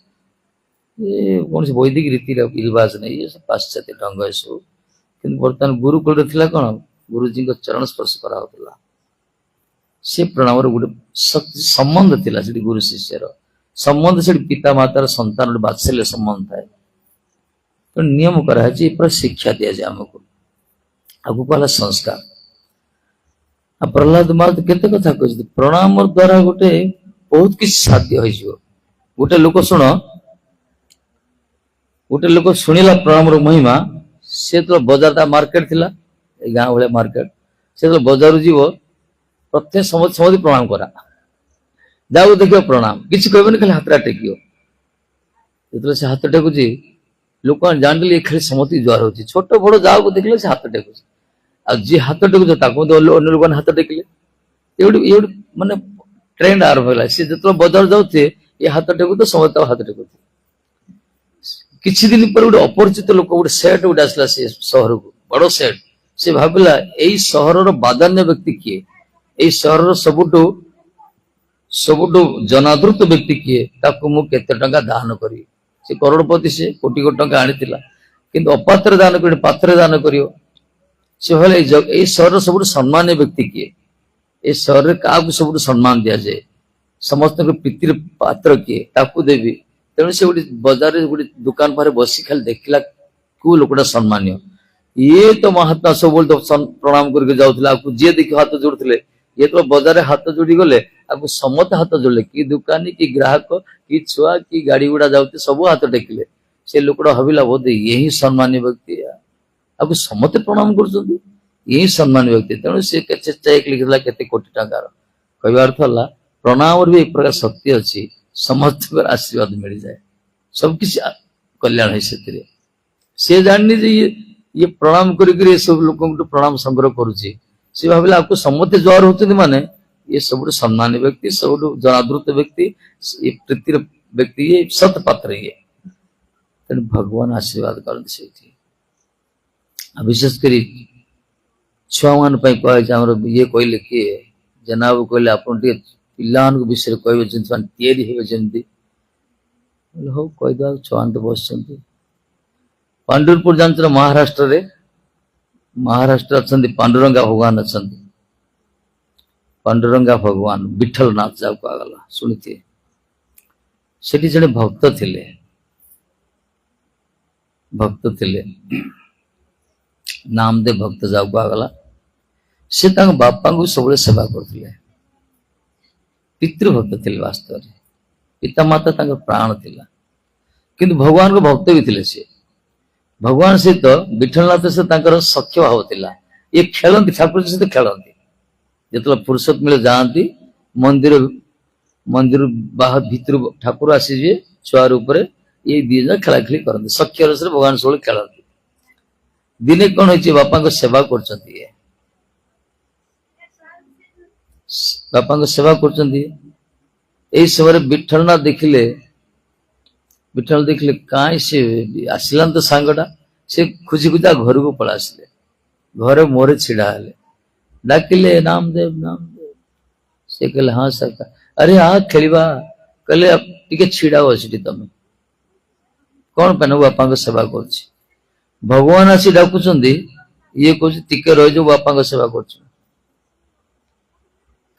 कौन से वैदिक रीति रिवाज नहीं ये सब पाश्चात्य ढंग सब कि बर्तमान गुरुकुल थी कौन गुरुजी को चरण स्पर्श करा से प्रणाम गोटे संबंध थिला से गुरु शिष्यर संबंध से पिता मातार संतान बात्सल्य संबंध थाए तो नियम कराई पूरा शिक्षा दि जाए आमको आगू कहला संस्कार प्रहलाद महाराज केते कथा कहते प्रणाम द्वारा गोटे बहुत किसी साध्य हो गोटे लोक शुण गोटे लोक शुणिला प्रणाम महिमा से तो बजार मार्केट थिला गाँ भाया मार्केट से बजार जीव प्रत्येक समझ प्रणाम करा जाओ देख प्रणाम किसी कहबे खाली हाथ टेकियो जो से हाथ टेकुची लोक जान खाली समति जुआर हो छोट बड़ जाओ देखले से हाथ टेकुची आ जी हाथ टेकुच अन्य लोक हाथ टेकिले ये माने ट्रेंड आरंभ है सी जो बजार जाऊे ये हाथ टेकु तो समझ हाथ टेकुचे किछि दिन पर गोटे अपरिचित लोक गोटे सेठ गोटे आसला से सहर को बड़ सेठ से भाविला एई सहरर बादान्य व्यक्ति किए एई सहरर सबुठु जनादृत व्यक्ति किए ताकू मु केते टंका दान करी से करोड़पति से कोटी कोटी टंका आनिथिला किंतु अपात्र दान करी पात्र दान करियो से भले एई सहरर सबुठु सम्मान्य व्यक्ति किए ए सहर रे काकू सबुठु सम्मान दिया जाए समस्त प्रीतिर पात्र किए ताकू देवी तेणु से गोटे बजार गोटे दुकान पारे बसी खाली देखला को लोकटा सम्मान्य ये तो महात्मा सब तो प्रणाम करके जाऊला जी देखिए हाथ जोड़ते ये तो बजार हाथ जोड़ी गले आपको समस्त हाथ जोड़े कि दुकानी कि ग्राहक कि छुआ कि गाड़ी गुड़ा जाते सब हाथ टेकिले से लोकटा भाविला बोधे यही सम्मान्य व्यक्ति आपको समस्त प्रणाम कर यही सम्मान्य व्यक्ति तेणु से चेक लिखा केते कोटी टंकार कहवा अर्थ है प्रणाम भी एक प्रकार शक्ति अच्छी समस्त आशीर्वाद मिल जाए सब किसी कल्याण है से जानी ये प्रणाम कर सब लोक प्रणाम संग्रह करुच्ची से भाविला आपको समस्त ज्वार होती माने ये सब सम्मान्य व्यक्ति सब जनादृत व्यक्ति ये प्रीतिर व्यक्ति ये सत पात्र ये भगवान आशीर्वाद करते विशेष कर छुआ मान ये कहले किए जनाब कहले आप पिला विषय कहे जमी हो कहीदे छुआ तो बस पांडुरपुर जानते महाराष्ट्र अच्छा पांडुरंगा भगवान अच्छा पांडुरंगा भगवान विठल नाथ जाऊ कगला शुणी से जड़े भक्त थे नामदेव भक्त जाऊ कगला से बापा को सब सेवा करते पितृभक्त थे वास्तव में पिता माता प्राण थिला किंतु भगवान को भक्त भी थे सी भगवान सहित विठलनाथ से सख्य भाव थिला ये खेलती ठाकुर सहित खेलती जो फुर्सत मिले जाती मंदिर मंदिर बाहर भीतर ठाकुर आसीजे छुआ रूप ये दी जन खेलाखेली करते सख्य रस भगवान सब खेलती दिने कौन हो बापा को सेवा कर बापा को सेवा कर समय विठलनाथ देखिले विठल देखिले कहीं से आसला तो सांगटा से खुजी खुजा घर को पड़ा आसले घर मोरे छिड़ा हेले डाकिले नामदेव से कहले हाँ सर अरे हाँ खेलवा कहले टिके छिड़ाओ सी तमें कौन पे बापा को सेवा कर भगवान आसी डाकुंट ये कह टिके रही बापा को सेवा कर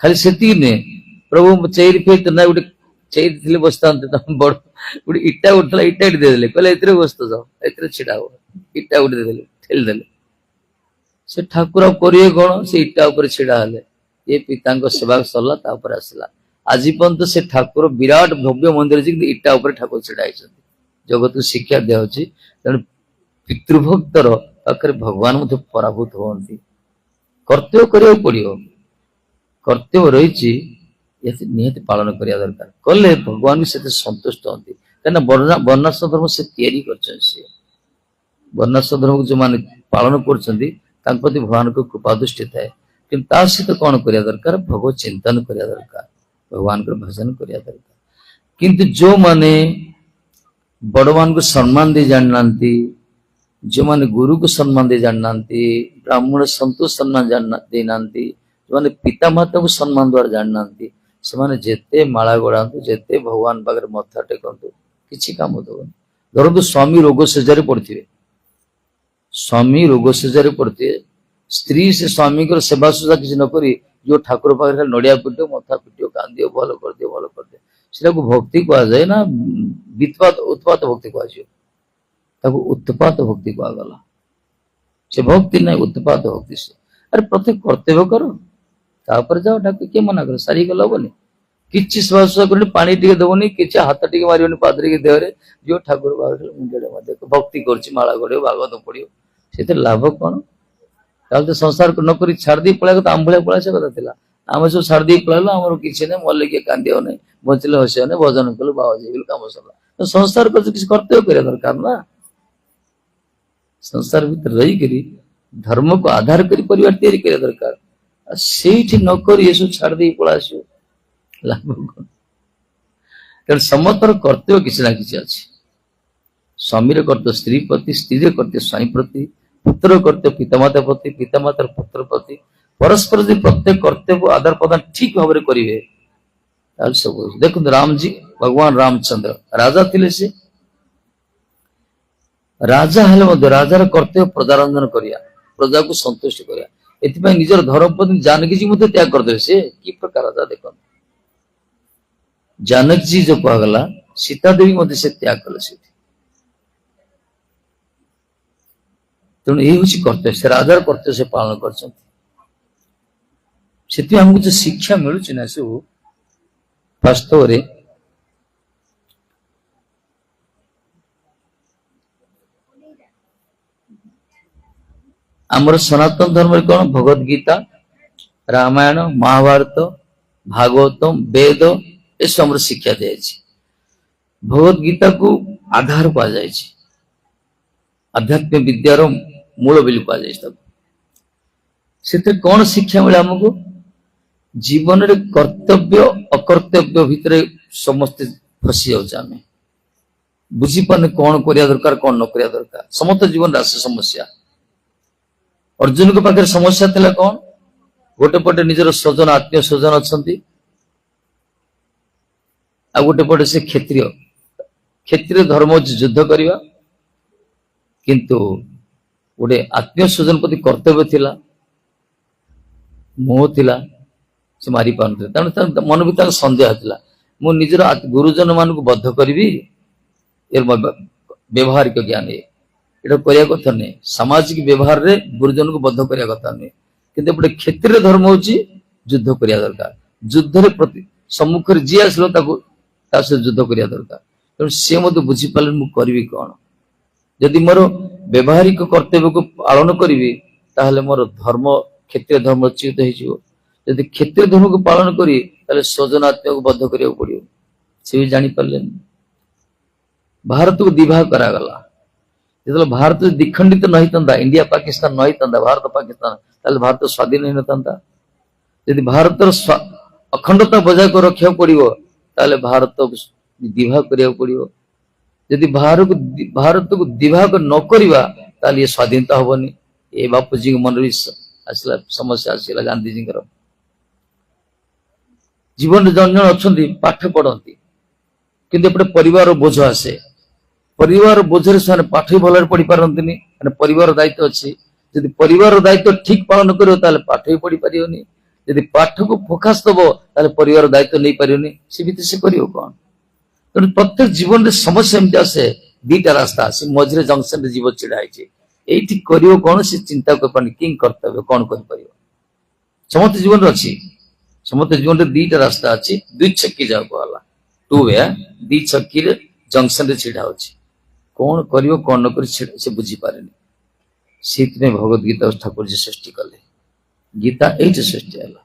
खाली से नुहे प्रभु चेरी फेर ना गोटे चेरी थे बसता बड़ गोटे इटा उठा इटा इट देदेले कहले बसत जाओ ए छिड़ा हो इटा गोटे देदेले ठेलीदेले से ठाकुर करिए कौन से इटा उपर छिड़ा हेले ये पिता सेवा सरला आसला आज पर्यंत से ठाकुर विराट भव्य मंदिर इटा उपर ठाकुर छिड़ा जगत को शिक्षा दिया तेणु पितृभक्तर पाखे भगवान पराभूत होती कर्तव्य करिया पड़ो कर्तव्य रही निहत पालन करिया दरकार कले भगवान भी से संतुष्ट होती कहीं वर्णाश्रम धर्म से तैयारी कर वर्णाश्रम धर्म को जो मैंने पालन कर प्रति भगवान को कृपा दृष्टि थाए कि सहित कौन करिया दरकार भगवत चिंतन करिया दरकार भगवान को भजन करिया दरकार किंतु जो माने बड़ मान को सम्मान दे जानना जो माने गुरु को सम्मान दे जानना ब्राह्मण संतोष सम्मान देना जो माने पिता माता को सम्मान द्वारा जानना से जेते माला गोड़ातु जेते भगवान पाखे मथा टेकतु किसी काम दबनी धरतु स्वामी रोग शज्जा पड़े स्वामी रोग शज्जा पड़े स्त्री से स्वामी को सेवा सुजा किसी नक जो ठाकुर पाखे नड़िया पिटो मथा पिटो कांदियो भल कर दियो भल कर दे से भक्ति कहुए ना वित्पात उत्पात भक्ति कहुए उत्पात भक्ति कहगला से भक्ति ना उत्पात भक्ति से अरे प्रत्येक कर्तव्य कर तापर जाओ ठाकुर किए मना कर सारी गल हेनी कि सेवा कर पानी टे दबनी कि हाथ टे मार पादरी के देहरे जो ठाकुर मुंडे देख भक्ति करला गड़ो भागवत पड़ो से लाभ कौन तो संसार नक छाड़ दी पड़ा तो आम भाया पड़ा से कथा था आम सब छाड़ दी पड़ा आम किसी ना मल्ले किए कांदियो ना बचले हसियो ना भजन कलु बाबा जी कम सरला तो संसार कर किसी कर्तव्य करिया दरकार ना संसार भीतर रही धर्म को आधार कर परिवार तैयारी करिया दरकार से नक ये सब छाड़ दी पड़ा आस लाभ कौन कारण समस्त कर्तव्य किसी ना किसी अच्छे ସ୍ୱାମୀର କର୍ତ୍ତବ୍ୟ ସ୍ତ୍ରୀ ପ୍ରତି, ସ୍ତ୍ରୀର କର୍ତ୍ତବ୍ୟ ସ୍ୱାମୀ ପ୍ରତି, ପୁତ୍ର କର୍ତ୍ତବ୍ୟ ପିତାମାତା ପ୍ରତି, ପିତାମାତାର ପୁତ୍ର ପ୍ରତି, ପରସ୍ପର ଯଦି ପ୍ରତ୍ୟେକ କର୍ତ୍ତବ୍ୟ ଆଦାନ ପ୍ରଦାନ ଠିକ ଭାବରେ କରିବେ ତାହେଲେ ସବୁ ଦେଖନ୍ତୁ ରାମଜୀ ଭଗବାନ ରାମଚନ୍ଦ୍ର ରାଜା ଥିଲେ। ସେ ରାଜା ହେଲେ ମଧ୍ୟ ରାଜାର କର୍ତ୍ତବ୍ୟ ପ୍ରଜାରଞ୍ଜନ କରିବା, ପ୍ରଜାକୁ ସନ୍ତୁଷ୍ଟ କରିବା, ଏଥିପାଇଁ ନିଜର ଧର୍ମପତ୍ନୀ ଜାନକୀଜୀ ମଧ୍ୟ ତ୍ୟାଗ କରିଦେଲେ। ସେ କି ପ୍ରକାର ରାଜା ଦେଖନ୍ତୁ, ଜାନକୀଜୀ ଯୋଉ କୁହାଗଲା ସୀତା ଦେବୀ ମଧ୍ୟ ସେ ତ୍ୟାଗ କଲେ ସେଠି। ତେଣୁ ଏଇ ହଉଛି କର୍ତ୍ତବ୍ୟ, ସେ ରାଜାର କର୍ତ୍ତବ୍ୟ ସେ ପାଳନ କରିଛନ୍ତି। ସେଥିପାଇଁ ଆମକୁ ଯୋଉ ଶିକ୍ଷା ମିଳୁଛି ନା ସବୁ ବାସ୍ତବରେ ଆମର ସନାତନ ଧର୍ମରେ କଣ ଭଗବତ ଗୀତା, ରାମାୟଣ, ମହାଭାରତ, ଭାଗବତମ, ବେଦ ଏସବୁ ଆମର ଶିକ୍ଷା ଦିଆଯାଇଛି। ଭଗବତ ଗୀତାକୁ ଆଧାର କୁହାଯାଇଛି, ଆଧ୍ୟାତ୍ମିକ ବିଦ୍ୟାର ମୂଳ ବୋଲି କୁହାଯାଇଛି ତାକୁ। ସେଥିରେ କଣ ଶିକ୍ଷା ମିଳେ ଆମକୁ? ଜୀବନରେ କର୍ତ୍ତବ୍ୟ ଅକର୍ତ୍ତବ୍ୟ ଭିତରେ ସମସ୍ତେ ଫସି ଯାଉଛେ, ଆମେ ବୁଝିପାରୁନି କଣ କରିବା ଦରକାର କଣ ନ କରିବା ଦରକାର। ସମସ୍ତ ଜୀବନରେ ଆସେ ସମସ୍ୟା। ଅର୍ଜୁନଙ୍କ ପାଖରେ ସମସ୍ୟା ଥିଲା କଣ? ଗୋଟେ ପଟେ ନିଜର ସ୍ୱଜନ ଆତ୍ମୀୟ ସ୍ୱଜନ ଅଛନ୍ତି, ଆଉ ଗୋଟେ ପଟେ ସେ କ୍ଷତ୍ରିୟ। କ୍ଷତ୍ରିୟ ଧର୍ମ ହଉଛି ଯୁଦ୍ଧ କରିବା, କିନ୍ତୁ ଗୋଟେ ଆତ୍ମୀୟ ସ୍ୱଜନ ପ୍ରତି କର୍ତ୍ତବ୍ୟ ଥିଲା, ମୋହ ଥିଲା, ସେ ମାରି ପାରୁନଥିଲେ। ତେଣୁ ତା ମନ ଭିତରେ ସନ୍ଦେହ ଥିଲା, ମୁଁ ନିଜର ଗୁରୁଜନ ମାନଙ୍କୁ ବଦ୍ଧ କରିବି, ଏ ବ୍ୟବହାରିକ ଜ୍ଞାନ ଏଇଟା କରିବା କଥା ନୁହେଁ। ସାମାଜିକ ବ୍ୟବହାରରେ ଗୁରୁଜନକୁ ବଦ୍ଧ କରିବା କଥା ନୁହେଁ, କିନ୍ତୁ ଏପଟେ କ୍ଷତ୍ରିୟ ଧର୍ମ ହଉଛି ଯୁଦ୍ଧ କରିବା ଦରକାର। ଯୁଦ୍ଧରେ ପ୍ରତି ସମ୍ମୁଖରେ ଯିଏ ଆସିଲ ତାକୁ ତା ସହିତ ଯୁଦ୍ଧ କରିବା ଦରକାର। ତେଣୁ ସେ ମଧ୍ୟ ବୁଝିପାରିଲେ ମୁଁ କରିବି କଣ। ଯଦି ମୋର ବ୍ୟବହାରିକ କର୍ତ୍ତବ୍ୟକୁ ପାଳନ କରିବି ତାହେଲେ ମୋର ଧର୍ମ କ୍ଷତ୍ରିୟ ଧର୍ମ ଚ୍ୟୁତ ହେଇଯିବ। ଯଦି କ୍ଷତ୍ରିୟ ଧର୍ମକୁ ପାଳନ କରି ତାହେଲେ ସ୍ୱଜନ ଆତ୍ମୀୟକୁ ବଦ୍ଧ କରିବାକୁ ପଡିବ। ସେ ବି ଜାଣିପାରିଲେନି। ଭାରତକୁ ଦିଭାଗ କରାଗଲା। ଯେତେବେଳେ ଭାରତ ଦ୍ୱିଖଣ୍ଡିତ ନ ହେଇଥାନ୍ତା, ଇଣ୍ଡିଆ ପାକିସ୍ତାନ ନ ହେଇଥାନ୍ତା, ଭାରତ ପାକିସ୍ତାନ, ତାହେଲେ ଭାରତ ସ୍ୱାଧୀନ ହେଇନଥାନ୍ତା। ଯଦି ଭାରତର ଅଖଣ୍ଡତା ବଜାୟ ରଖିବାକୁ ପଡିବ ତାହେଲେ ଭାରତକୁ ଦିଭାଗ କରିବାକୁ ପଡିବ। ଯଦି ଭାରତକୁ ଦିଭାଗ ନ କରିବା ତାହେଲେ ଇଏ ସ୍ୱାଧୀନତା ହବନି। ଏ ବାପୁଜୀଙ୍କ ମନରେ ଆସିଲା ସମସ୍ୟା, ଆସିଲା ଗାନ୍ଧିଜୀଙ୍କର। ଜୀବନରେ ଜଣେ ଜଣେ ଅଛନ୍ତି ପାଠ ପଢନ୍ତି କିନ୍ତୁ ଏପଟେ ପରିବାର ବୋଝ ଆସେ। ପରିବାର ବୋଝରେ ସେମାନେ ପାଠ ବି ଭଲରେ ପଢି ପାରନ୍ତିନି, ମାନେ ପରିବାର ଦାୟିତ୍ୱ ଅଛି। ଯଦି ପରିବାର ଦାୟିତ୍ୱ ଠିକ ପାଳନ କରିବ ତାହେଲେ ପାଠ ବି ପଢି ପାରିବନି। ଯଦି ପାଠକୁ ଫୋକସ ଦବ ତାହେଲେ ପରିବାର ଦାୟିତ୍ୱ ନେଇପାରିବନି। ସେ ଭିତରେ ସେ କରିବ କଣ? ତେଣୁ ପ୍ରତ୍ୟେକ ଜୀବନରେ ସମସ୍ୟା ଏମିତି ଆସେ, ଦିଟା ରାସ୍ତା ଆସେ, ମଝିରେ ଜଙ୍କସନରେ ଜୀବ ଛିଡା ହେଇଛି। ଏଇଠି କରିବ କଣ ସେ ଚିନ୍ତା କରିପାରୁନି, କି କର୍ତ୍ତବ୍ୟ କଣ କରିପାରିବ। ସମସ୍ତ ଜୀବନରେ ଅଛି, ସମସ୍ତ ଜୀବନରେ ଦିଟା ରାସ୍ତା ଅଛି। ଦୁଇ ଛକି ଯାଉ ହେଲା, ଟୁ ୱେ, ଦି ଛକିରେ ଜଙ୍କସନରେ ଛିଡା ହଉଛି। କଣ କରିବ କଣ ନ କରି ସେ ବୁଝିପାରେନି। ସେଇଥିପାଇଁ ଭଗବତ ଗୀତା ଠାକୁରଜୀ ସୃଷ୍ଟି କଲେ। ଗୀତା ଏଇଠି ସୃଷ୍ଟି ହେଲା।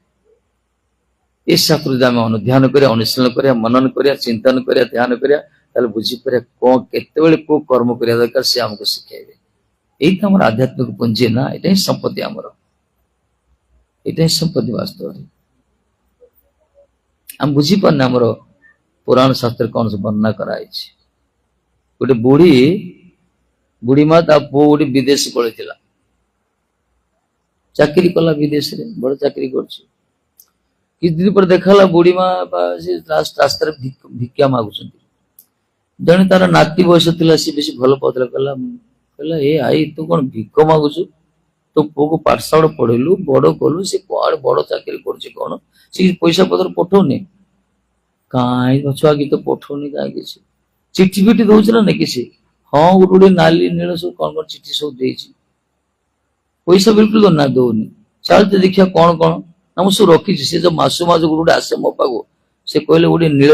ଏ ଶାସ୍ତ୍ର ଯଦି ଆମେ ଅନୁଧ୍ୟାନ କରିବା, ଅନୁଶୀଳନ କରିବା, ମନନ କରିବା, ଚିନ୍ତନ କରିବା, ଧ୍ୟାନ କରିବା, ତାହେଲେ ବୁଝିପାରିବା କଣ କେତେବେଳେ କୋଉ କର୍ମ କରିବା ଦରକାର ସେ ଆମକୁ ଶିଖେଇବେ। ଏଇଟା ଆମର ଆଧ୍ୟାତ୍ମିକ ପୁଞ୍ଜି ନା, ଏଇଟା ହିଁ ସମ୍ପତ୍ତି ଆମର, ଏଇଟା ହିଁ ସମ୍ପତ୍ତି ବାସ୍ତବରେ। ଆମେ ବୁଝିପାରୁନେ ଆମର ପୁରାଣ ଶାସ୍ତ୍ରରେ କଣ ସବୁ ବର୍ଣ୍ଣନା କରାଯାଇଛି। ଗୋଟେ ବୁଢୀ ମା ତା ପୁଅ ଗୋଟେ ବିଦେଶ ପଳେଇଥିଲା, ଚାକିରି କଲା ବିଦେଶରେ, ବଡ ଚାକିରି କରୁଛି। କିଛି ଦିନ ପରେ ଦେଖାଲା ବୁଢୀ ମା ସେ ରାସ୍ତାରେ ଭିକ୍ଷା ମାଗୁଛନ୍ତି। ଜଣେ ତାର ନାତି ବୟସ ଥିଲା, ସେ ବେଶୀ ଭଲ ପାଉଥିଲା, କହିଲା ଏ ଆଇ ତୁ କଣ ଭିକ ମାଗୁଛୁ? ତୋ ପୁଅକୁ ପାଠଶାଳ ପଢେଇଲୁ, ବଡ କଲୁ, ସେ କୁଆଡେ ବଡ ଚାକିରି କରୁଛି କଣ, ସେ ପଇସା ପତ୍ର ପଠଉନି? କାହିଁ ଛୁଆ କି ତ ପଠଉନି, କାହିଁ କିଛି ଚିଠି ଫିଠି ଦଉଛି ନା ନାଇଁ କିଛି? ହଁ ଗୋଟେ ନାଲି ନୀଳ ସବୁ କଣ କଣ ଚିଠି ସବୁ ଦେଇଛି, ପଇସା ବିଲକୁଲ ନା ଦଉନି। ଚାଲତେ ଦେଖିବା କଣ କଣ ନା ମୁଁ ସବୁ ରଖିଛି। ସେ ଯୋଉ ମାସୁ ଗୋଟେ ଆସେ ମୋ ପାଖକୁ, ସେ କହିଲେ ଗୋଟେ ନୀଳ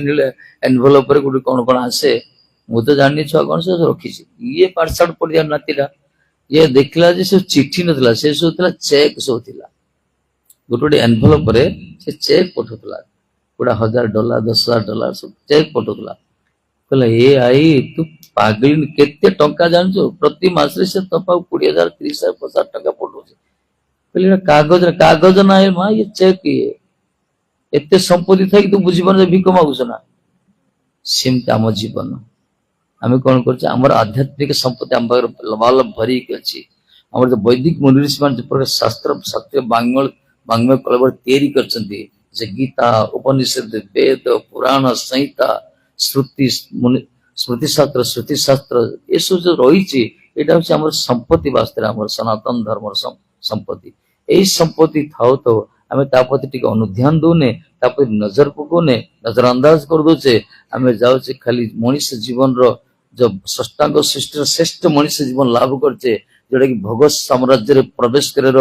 ନୀଳ ଏନଭଲପରେ ଗୋଟେ କଣ କଣ ଆସେ, ମୁଁ ତ ଜାଣିନି ଛୁଆ କଣ, ସେ ରଖିଛି। ଇଏ ପାଠଶାଠ ପଢିବା ନାତିଟା ଇଏ ଦେଖିଲା ଯେ ସେ ଚିଠି ନଥିଲା, ସେ ସବୁ ଥିଲା ଚେକ୍ ସବୁ ଥିଲା। ଗୋଟେ ଏନଭଲପରେ ସେ ଚେକ୍ ପଠଉଥିଲା, $1,000, $10,000 ସବୁ ଚେକ୍ ପଠଉଥିଲା। କହିଲା ଏ ଆଇ ତୁ ପାଗଳି, କେତେ ଟଙ୍କା ଜାଣିଛୁ? ପ୍ରତି ମାସରେ ସେ ତୋ ପାଖକୁ 20,000, 30,000, 50,000 ଟଙ୍କା ପଠଉଛି। କହିଲେ କାଗଜ ନାହିଁ ମା, ଇଏ ଚେକ୍। ଇଏ ଏତେ ସମ୍ପତ୍ତି ଥାଇକି ତୁ ବୁଝିପାରୁନ ଭିକ ମାଗୁଛ ନା? ସେମିତି ଆମ ଜୀବନ। ଆମେ କଣ କରୁଛେ ଆମର ଆଧ୍ୟାତ୍ମିକ ସମ୍ପତ୍ତି ଆମ ପାଖରେ ଲବାଲବ ଭରିକି ଅଛି। ଆମର ଯୋଉ ବୈଦିକ ମୁନି ଋଷି ମାନେ ଯୋଉ ପ୍ରକାର ଶାସ୍ତ୍ର ସତ୍ୟ ବାଙ୍ଗ୍ମୟ କଳବରେ ତିଆରି କରିଛନ୍ତି, ଯେ ଗୀତା, ଉପନିଷଦ, ବେଦ, ପୁରାଣ, ସଂହିତା, ଶ୍ରୁତି, ସ୍ମୃତି ଶାସ୍ତ୍ର, ଶ୍ରୁତି ଶାସ୍ତ୍ର, ଏସବୁ ଯୋଉ ରହିଛି, ଏଇଟା ହଉଛି ଆମର ସମ୍ପତ୍ତି ବାସ୍ତବରେ ଆମର ସନାତନ ଧର୍ମର ସମ୍ପତ୍ତି। ଏଇ ସମ୍ପତ୍ତି ଥାଉ ଥାଉ ଆମେ ତା ପ୍ରତି ଟିକେ ଅନୁଧ୍ୟାନ ଦଉନେ, ତା ପ୍ରତି ନଜର ପକଉନେ, ନଜର ଅନ୍ଦାଜ କରିଦଉଛେ। ଆମେ ଯାଉଛେ ଖାଲି ମଣିଷ ଜୀବନର ଯୋଉ ଷଷ୍ଟାଙ୍ଗ ସୃଷ୍ଟିର ଶ୍ରେଷ୍ଠ ମଣିଷ ଜୀବନ ଲାଭ କରିଛେ, ଯୋଉଟା କି ଭଗତ ସାମ୍ରାଜ୍ୟରେ ପ୍ରବେଶ କରିବାର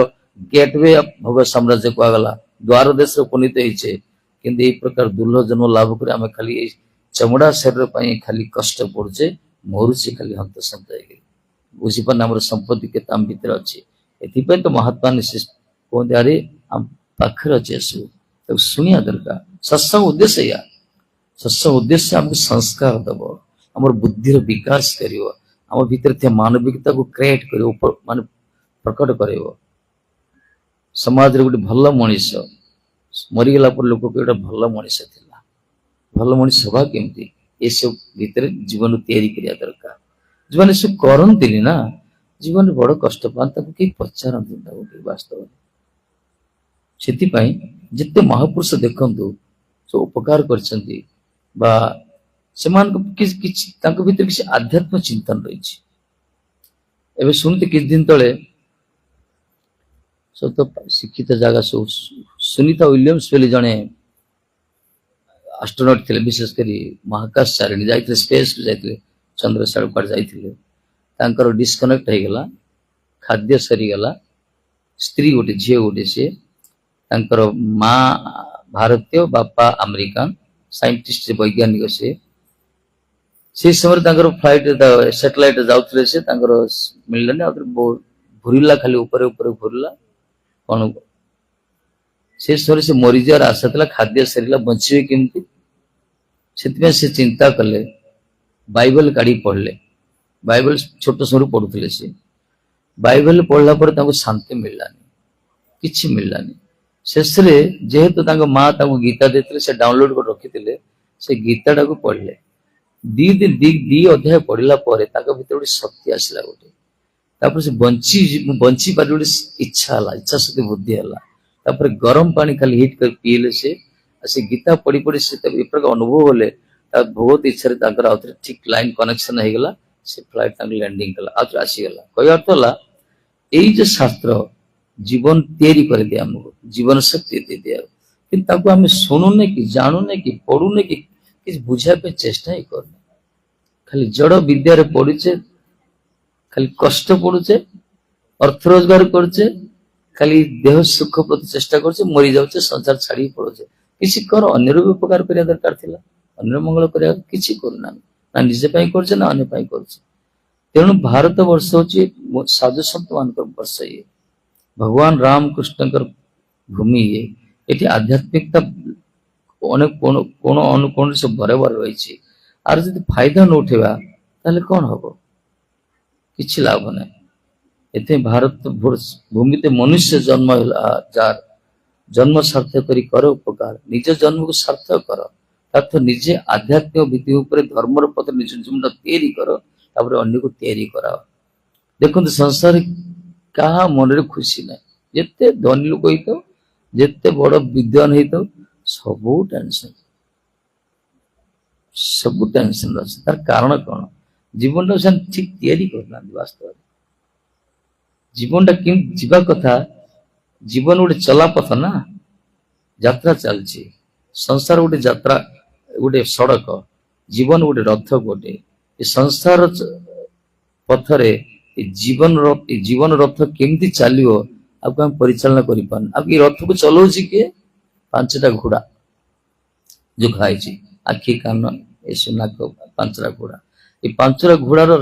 ଗେଟୱେ ଅଫ ଭଗତ ସାମ୍ରାଜ୍ୟ କୁହାଗଲା, ଦ୍ୱାର ଦେଶରେ ଉପନୀତ ହେଇଛେ। କିନ୍ତୁ ଏଇ ପ୍ରକାର ଦୁର୍ଲଭ ଜନ୍ମ ଲାଭ କରି ଆମେ ଖାଲି ଏଇ ଚମଡା ଶରୀର ପାଇଁ ଖାଲି କଷ୍ଟ ପଡୁଛେ, ମରୁଛେ ଖାଲି ହନ୍ତସନ୍ତ ହେଇକି। ବୁଝିପାରୁନି ଆମର ସମ୍ପତ୍ତି କେତେ ଆମ ଭିତରେ ଅଛି। ଏଥିପାଇଁ ତ ମହାତ୍ମା କୁହନ୍ତି, ଆରେ ଆମ ପାଖରେ ଅଛି ଏସବୁ, ତାକୁ ଶୁଣିବା ଦରକାର। ସତ୍ସଙ୍ଗ ଉଦ୍ଦେଶ୍ୟ ଏଇଆ। ସତ୍ସଙ୍ଗ ଉଦ୍ଦେଶ୍ୟ ଆମକୁ ସଂସ୍କାର ଦବ, ଆମର ବୁଦ୍ଧିର ବିକାଶ କରିବ, ଆମ ଭିତରେ ଥିବା ମାନବିକତାକୁ କ୍ରିଏଟ କରିବ, ମାନେ ପ୍ରକଟ କରାଇବ। ସମାଜରେ ଗୋଟେ ଭଲ ମଣିଷ ମରିଗଲା ପରେ ଲୋକ ଗୋଟେ ଭଲ ମଣିଷ ଥିଲା, ଭଲ ମଣିଷ ହବା କେମିତି, ଏସବୁ ଭିତରେ ଜୀବନ ତିଆରି କରିବା ଦରକାର। ଯେଉଁମାନେ ଏସବୁ କରନ୍ତିନି ନା, ଜୀବନରେ ବଡ କଷ୍ଟ ପାଆନ୍ତି, ତାକୁ କେହି ପଚାରନ୍ତି ତାକୁ କେହି ବାସ୍ତବରେ। ସେଥିପାଇଁ ଯେତେ ମହାପୁରୁଷ ଦେଖନ୍ତୁ ସବୁ ଉପକାର କରିଛନ୍ତି, ବା ସେମାନଙ୍କ କିଛି ତାଙ୍କ ଭିତରେ କିଛି ଆଧ୍ୟାତ୍ମିକ ଚିନ୍ତନ ରହିଛି। ଏବେ ଶୁଣୁତେ କିଛି ଦିନ ତଳେ ସବୁ ତ ଶିକ୍ଷିତ ଜାଗା ସବୁ, ସୁନିତା ୱିଲିୟମ୍ସ ବୋଲି ଜଣେ ଆଷ୍ଟ୍ରୋନଟ୍ ଥିଲେ, ବିଶେଷ କରି ମହାକାଶ ଚାରିଣୀ ଯାଇଥିଲେ, ସ୍ପେସକୁ ଯାଇଥିଲେ, ଚନ୍ଦ୍ର ସାଡୁ କୁଆଡେ ଯାଇଥିଲେ। ତାଙ୍କର ଡିସକନେକ୍ଟ ହେଇଗଲା, ଖାଦ୍ୟ ସରିଗଲା, ସ୍ତ୍ରୀ ଗୋଟେ, ଝିଅ ଗୋଟେ, ସିଏ ତାଙ୍କର ମା ଭାରତୀୟ, ବାପା ଆମେରିକାନ ସାଇଣ୍ଟିଷ୍ଟ, ବୈଜ୍ଞାନିକ। ସେ ସେଇ ସମୟରେ ତାଙ୍କର ଫ୍ଲାଇଟ ସାଟେଲାଇଟ ଯାଉଥିଲେ, ସେ ତାଙ୍କର ମିଳିଲାନି, ଆଉ ଘୁରିଲା, ଖାଲି ଉପରେ ଉପରେ ଘୁରିଲା। କଣ ସେ ସମୟରେ ସେ ମରିଯିବାର ଆଶା ଥିଲା, ଖାଦ୍ୟ ସରିଲା, ବଞ୍ଚିବେ କେମିତି। ସେଥିପାଇଁ ସେ ଚିନ୍ତା କଲେ, ବାଇବଲ କାଢିକି ପଢିଲେ। ବାଇବଲ ଛୋଟ ସମୟରୁ ପଢୁଥିଲେ ସେ। ବାଇବଲ ପଢିଲା ପରେ ତାଙ୍କୁ ଶାନ୍ତି ମିଳିଲାନି, କିଛି ମିଳିଲାନି। ଶେଷରେ ଯେହେତୁ ତାଙ୍କ ମା ତାଙ୍କୁ ଗୀତା ଦେଇଥିଲେ, ସେ ଡାଉନଲୋଡ କରି ରଖିଥିଲେ, ସେ ଗୀତାଟାକୁ ପଢିଲେ। ଦି ଅଧ୍ୟାୟ ପଢିଲା ପରେ ତାଙ୍କ ଭିତରେ ଗୋଟେ ଶକ୍ତି ଆସିଲା ଗୋଟେ। ତାପରେ ସେ ବଞ୍ଚିପାରି ଗୋଟେ ଇଚ୍ଛା ହେଲା, ଇଚ୍ଛା ଶକ୍ତି ବୃଦ୍ଧି ହେଲା। ତାପରେ ଗରମ ପାଣି ଖାଲି ହିଟ୍ କରି ପିଇଲେ ସେ। ଆଉ ସେ ଗୀତା ପଢି ପଢି ସେ ଏ ପ୍ରକାର ଅନୁଭବ ହେଲେ, ତା ବହୁତ ଇଚ୍ଛାରେ ତାଙ୍କର ଆଉଥରେ ଠିକ ଲାଇନ କନେକ୍ସନ ହେଇଗଲା। ସେ ଫ୍ଲାଇଟ ତାଙ୍କୁ ଲ୍ୟାଣ୍ଡିଂ କଲା, ଆଉଥରେ ଆସିଗଲା। କହିବା ଅର୍ଥ ହେଲା, ଏଇ ଯେ ଶାସ୍ତ୍ର ଜୀବନ ତିଆରି କରିଦିଏ, ଆମକୁ ଜୀବନ ଶକ୍ତି ଦେଇଦିଏ, କିନ୍ତୁ ତାକୁ ଆମେ ଶୁଣୁନେ କି, ଜାଣୁନେ କି, ପଢୁନେ କି, କିଛି ବୁଝିବା ପାଇଁ ଚେଷ୍ଟା ହିଁ କରୁନେ। ଖାଲି ଜଡ ବିଦ୍ୟାରେ ପଢୁଛେ, ଖାଲି କଷ୍ଟ ପଡୁଛେ, ଅର୍ଥ ରୋଜଗାର କରୁଛେ, ଖାଲି ଦେହ ସୁଖ ପ୍ରତି ଚେଷ୍ଟା କରୁଛେ, ମରିଯାଉଛେ, ସଂସାର ଛାଡିକି ପଳଉଛେ। କିଛି କର, ଅନ୍ୟର ବି ଉପକାର କରିବା ଦରକାର ଥିଲା, ଅନ୍ୟର ମଙ୍ଗଳ କରିବା, କିଛି କରୁନାହାନ୍ତି। ନା ନିଜ ପାଇଁ କରୁଛେ, ନା ଅନ୍ୟ ପାଇଁ କରୁଛେ। ତେଣୁ ଭାରତ ବର୍ଷ ହଉଛି ସାଧୁସନ୍ଥ ମାନଙ୍କର ବର୍ଷ। ଇଏ ଭଗବାନ ରାମକୃଷ୍ଣଙ୍କର ଭୂମି। ଇଏ ଏଠି ଆଧ୍ୟାତ୍ମିକତା ଅନେକ କୋଣ ଅନୁକୋଣରେ ସବୁ ଭରେ ଭରେ ରହିଛି। আর ଯଦି ଫାଇଦା ନ ଉଠେଇବା ତାହେଲେ କଣ ହବ, କିଛି ଲାଭ ନାହିଁ। ଏଥିପାଇଁ ଭାରତ ଭୂମିতে ମନୁଷ୍ୟ ଜନ୍ମ ହେଲା, ଯାର ଜନ୍ମ ସାର୍ଥକ କରି କର ଉପକାର, ନିଜ ଜନ୍ମକୁ ସାର୍ଥକ କର। ଅର୍ଥ ନିଜେ ଆଧ୍ୟାତ୍ମିକ ଭିତ୍ତି ଉପରେ ଧର୍ମର ପଥ ନିଜ ଜୀବନ ତିଆରି କର, ତାପରେ ଅନ୍ୟକୁ ତିଆରି କରାଅ। ଦେଖନ୍ତୁ ସଂସାରରେ କାହା ମନରେ ଖୁସି ନାହିଁ। ଯେତେ ଧନୀ ଲୋକ ହେଇଥାଉ, ଯେତେ ବଡ ବିଦ୍ୱାନ ହେଇଥାଉ, ସବୁ ଟେନସନ, ସବୁ ଟେନସନ ଅଛି। ତାର କାରଣ କଣ? ଜୀବନଟା ସେମାନେ ଠିକ ତିଆରି କରୁନାହାନ୍ତି। ବାସ୍ତବରେ ଜୀବନଟା କେମିତି ଯିବା କଥା, ଜୀବନ ଗୋଟେ ଚଲାପଥ ନା, ଯାତ୍ରା ଚାଲିଛି। ସଂସାର ଗୋଟେ ଯାତ୍ରା, ଗୋଟେ ସଡକ, ଜୀବନ ଗୋଟେ ରଥ। ଗୋଟେ ଏ ସଂସାର ପଥରେ ଏ ଜୀବନ ରଥ କେମିତି ଚାଲିବ, ଆକୁ ଆମେ ପରିଚାଳନା କରିପାରୁନି। ଆଉ ଏ ରଥକୁ ଚଲାଉଛି କିଏ? 5ଟା ଘୋଡା ଯୋଉ ଖାଇଛି, ଆଖି, କାନ, ଏ ସୁନାକ, 5ଟା ଘୋଡା। ଏ 5ଟା ଘୋଡାର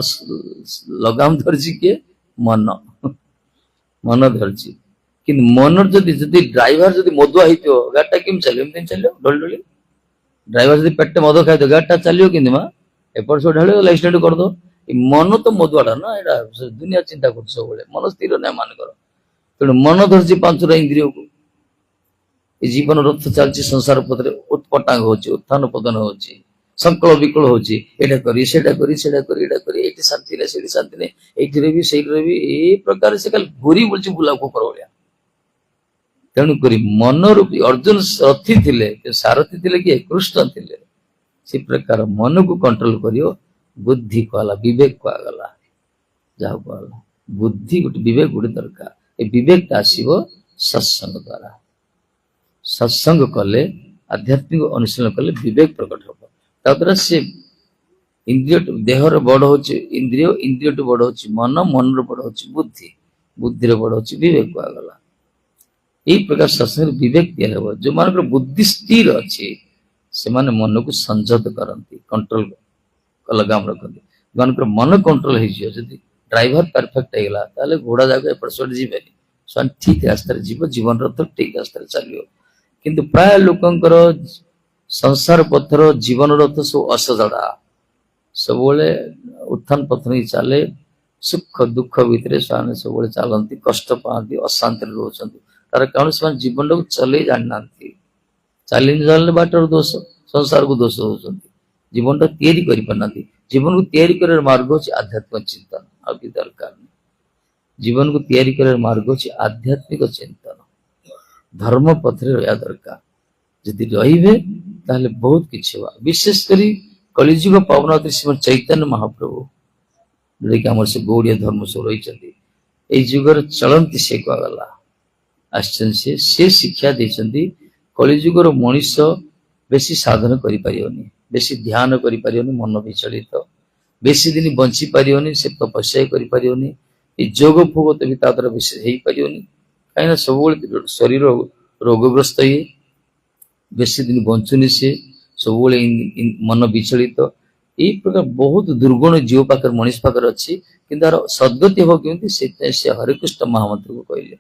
ଲଗାମ ଧରିଛି କିଏ? ମନ। ମନ ଧରିଛି। କିନ୍ତୁ ମନର ଯଦି ଡ୍ରାଇଭର ଯଦି ମଦୁଆ ହେଇଥିବ, ଗାଡିଟା କେମିତି ଚାଲିବ? ଏମିତି ଚାଲିବ ଢଳି ଢଳି। ଡ୍ରାଇଭର ଯଦି ପେଟେ ମଦ ଖାଇଥିବ, ଗାଡିଟା ଚାଲିବ କେମିତି? ମା ଏପଟ ସବୁ ଢଳିଗଲା, ଆକ୍ସିଡେଣ୍ଟ କରିଦବ। ଏ ମନ ତ ମଦୁଆଟା ନା, ଏଇଟା ଦୁନିଆ ଚିନ୍ତା କରୁଛି ସବୁବେଳେ। ମନ ସ୍ଥିର ନାହିଁ ମାନଙ୍କର। ତେଣୁ ମନ ଧରିଛି 5ଟା ଇନ୍ଦ୍ରିୟକୁ। ଏ ଜୀବନ ରଥ ଚାଲିଛି ସଂସାର ପଥରେ, ଉତ୍ପଟାଙ୍ଗ ହଉଛି, ଉତ୍ଥାନ ପତନ ହଉଛି। ସଂକଳ ବିକଳ ହଉଛି, ଏଇଟା କରି ସେଟା କରି ସେଟା କରି ଏଇଟା କରି, ଏଇଠି ଶାନ୍ତି ନାହିଁ ସେଇଠି ଶାନ୍ତି ନାହିଁ, ଏଇଠି ରହିବି ସେଇଠି ରହିବି, ଏଇ ପ୍ରକାର ସେ ଖାଲି ଘୁରି ବୁଲୁଛି ବୁଲା କୁକୁର ଭଳିଆ। ତେଣୁକରି ମନରୂପୀ ଅର୍ଜୁନ ରଥୀ ଥିଲେ, ସାରଥୀ ଥିଲେ କିଏ? କୃଷ୍ଣ ଥିଲେ। ସେ ପ୍ରକାର ମନକୁ କଣ୍ଟ୍ରୋଲ କରିବ ବୁଦ୍ଧି କୁହାଗଲା, ବିବେକ କୁହାଗଲା। ଯାହା କୁହାଗଲା ବୁଦ୍ଧି ଗୋଟେ ବିବେକ ଗୋଟେ ଦରକାର। ଏ ବିବେକଟା ଆସିବ ସତ୍ସଙ୍ଗ ଦ୍ଵାରା। ସତ୍ସଙ୍ଗ କଲେ, ଆଧ୍ୟାତ୍ମିକ ଅନୁଶୀଳନ କଲେ ବିବେକ ପ୍ରକଟ ହବ। ତାଦ୍ୱାରା ସେ ଇନ୍ଦ୍ରିୟ, ଦେହର ବଡ ହଉଛି ଇନ୍ଦ୍ରିୟ, ଇନ୍ଦ୍ରିୟଠୁ ବଡ ହଉଛି ମନ, ମନର ବଡ ହଉଛି ବୁଦ୍ଧି, ବୁଦ୍ଧିର ବଡ ହଉଛି ବିବେକ କୁହାଗଲା। ଏଇ ପ୍ରକାର ସତ୍ସଙ୍ଗରେ ବିବେକ ତିଆରି ହବ। ଯୋଉମାନଙ୍କର ବୁଦ୍ଧି ସ୍ଥିର ଅଛି ସେମାନେ ମନକୁ ସଂଯତ କରନ୍ତି, କଣ୍ଟ୍ରୋଲ ଲଗାମ ରଖନ୍ତି। ଯୋଉମାନଙ୍କର ମନ କଣ୍ଟ୍ରୋଲ ହେଇଯିବ, ଯଦି ଡ୍ରାଇଭର ପରଫେକ୍ଟ ହେଇଗଲା, ତାହେଲେ ଘୋଡା ଯାକ ଏପଟ ସେପଟ ଯିବେନି, ସେମାନେ ଠିକ ରାସ୍ତାରେ ଯିବ, ଜୀବନ ରଥ ଠିକ ରାସ୍ତାରେ ଚାଲିବ। କିନ୍ତୁ ପ୍ରାୟ ଲୋକଙ୍କର ସଂସାର ପଥର, ଜୀବନ ରଥ ସବୁ ଅସଜଡା, ସବୁବେଳେ ଉତ୍ଥାନ ପତନ ହିଁ ଚାଲେ, ସୁଖ ଦୁଃଖ ଭିତରେ ସେମାନେ ସବୁବେଳେ ଚାଲନ୍ତି, କଷ୍ଟ ପାଆନ୍ତି, ଅଶାନ୍ତିରେ ରହୁଛନ୍ତି। ତାର କାରଣ ସେମାନେ ଜୀବନଟାକୁ ଚଲେଇ ଜାଣିନାହାନ୍ତି। ଚାଲି ଜାଣିଲେ ବାଟର ଦୋଷ, ସଂସାରକୁ ଦୋଷ ହଉଛନ୍ତି, ଜୀବନଟା ତିଆରି କରିପାରୁନାହାନ୍ତି। ଜୀବନକୁ ତିଆରି କରିବାର ମାର୍ଗ ହଉଛି ଆଧ୍ୟାତ୍ମିକ ଚିନ୍ତନ, ଆଉ କିଛି ଦରକାର ନାହିଁ। ଜୀବନକୁ ତିଆରି କରିବାର ମାର୍ଗ ହଉଛି ଆଧ୍ୟାତ୍ମିକ ଚିନ୍ତନ, ଧର୍ମ ପଥରେ ରହିବା ଦରକାର। ଯଦି ରହିବେ ତାହେଲେ ବହୁତ କିଛି ହବ। ବିଶେଷ କରି କଳିଯୁଗ ପାବନତି ଶ୍ରୀମଦ୍ ଚୈତନ୍ୟ ମହାପ୍ରଭୁ, ଯୋଉଟାକି ଆମର ସେ ଗୌଡୀୟ ଧର୍ମ ସବୁ ରହିଛନ୍ତି, ଏଇ ଯୁଗରେ ଚଳନ୍ତି ସେ କୁହାଗଲା, ଆସିଛନ୍ତି ସେ ଶିକ୍ଷା ଦେଇଛନ୍ତି। କଳିଯୁଗର ମଣିଷ ବେଶୀ ସାଧନ କରିପାରିବନି, ବେଶୀ ଧ୍ୟାନ କରିପାରିବନି, ମନ ବିଚଳିତ, ବେଶୀ ଦିନ ବଞ୍ଚି ପାରିବନି, ସେ ତପସ୍ୟା କରିପାରିବନି, ଏ ଯୋଗ ଫୋଗ ତ ବି ତା ଦ୍ୱାରା ବେଶୀ ହେଇପାରିବନି। କାହିଁକିନା ସବୁବେଳେ ଶରୀର ରୋଗଗ୍ରସ୍ତ, ଇଏ ବେଶୀ ଦିନ ବଞ୍ଚୁନି, ସେ ସବୁବେଳେ ମନ ବିଚଳିତ। ଏଇ ପ୍ରକାର ବହୁତ ଦୁର୍ଗୁଣ ଜୀବ ପାଖରେ, ମଣିଷ ପାଖରେ ଅଛି। କିନ୍ତୁ ତାର ସଦ୍ଗତି ହବ କେମିତି? ସେଇଥିପାଇଁ ସେ ହରେକୃଷ୍ଣ ମହାମନ୍ତ୍ରକୁ କହିଲେ।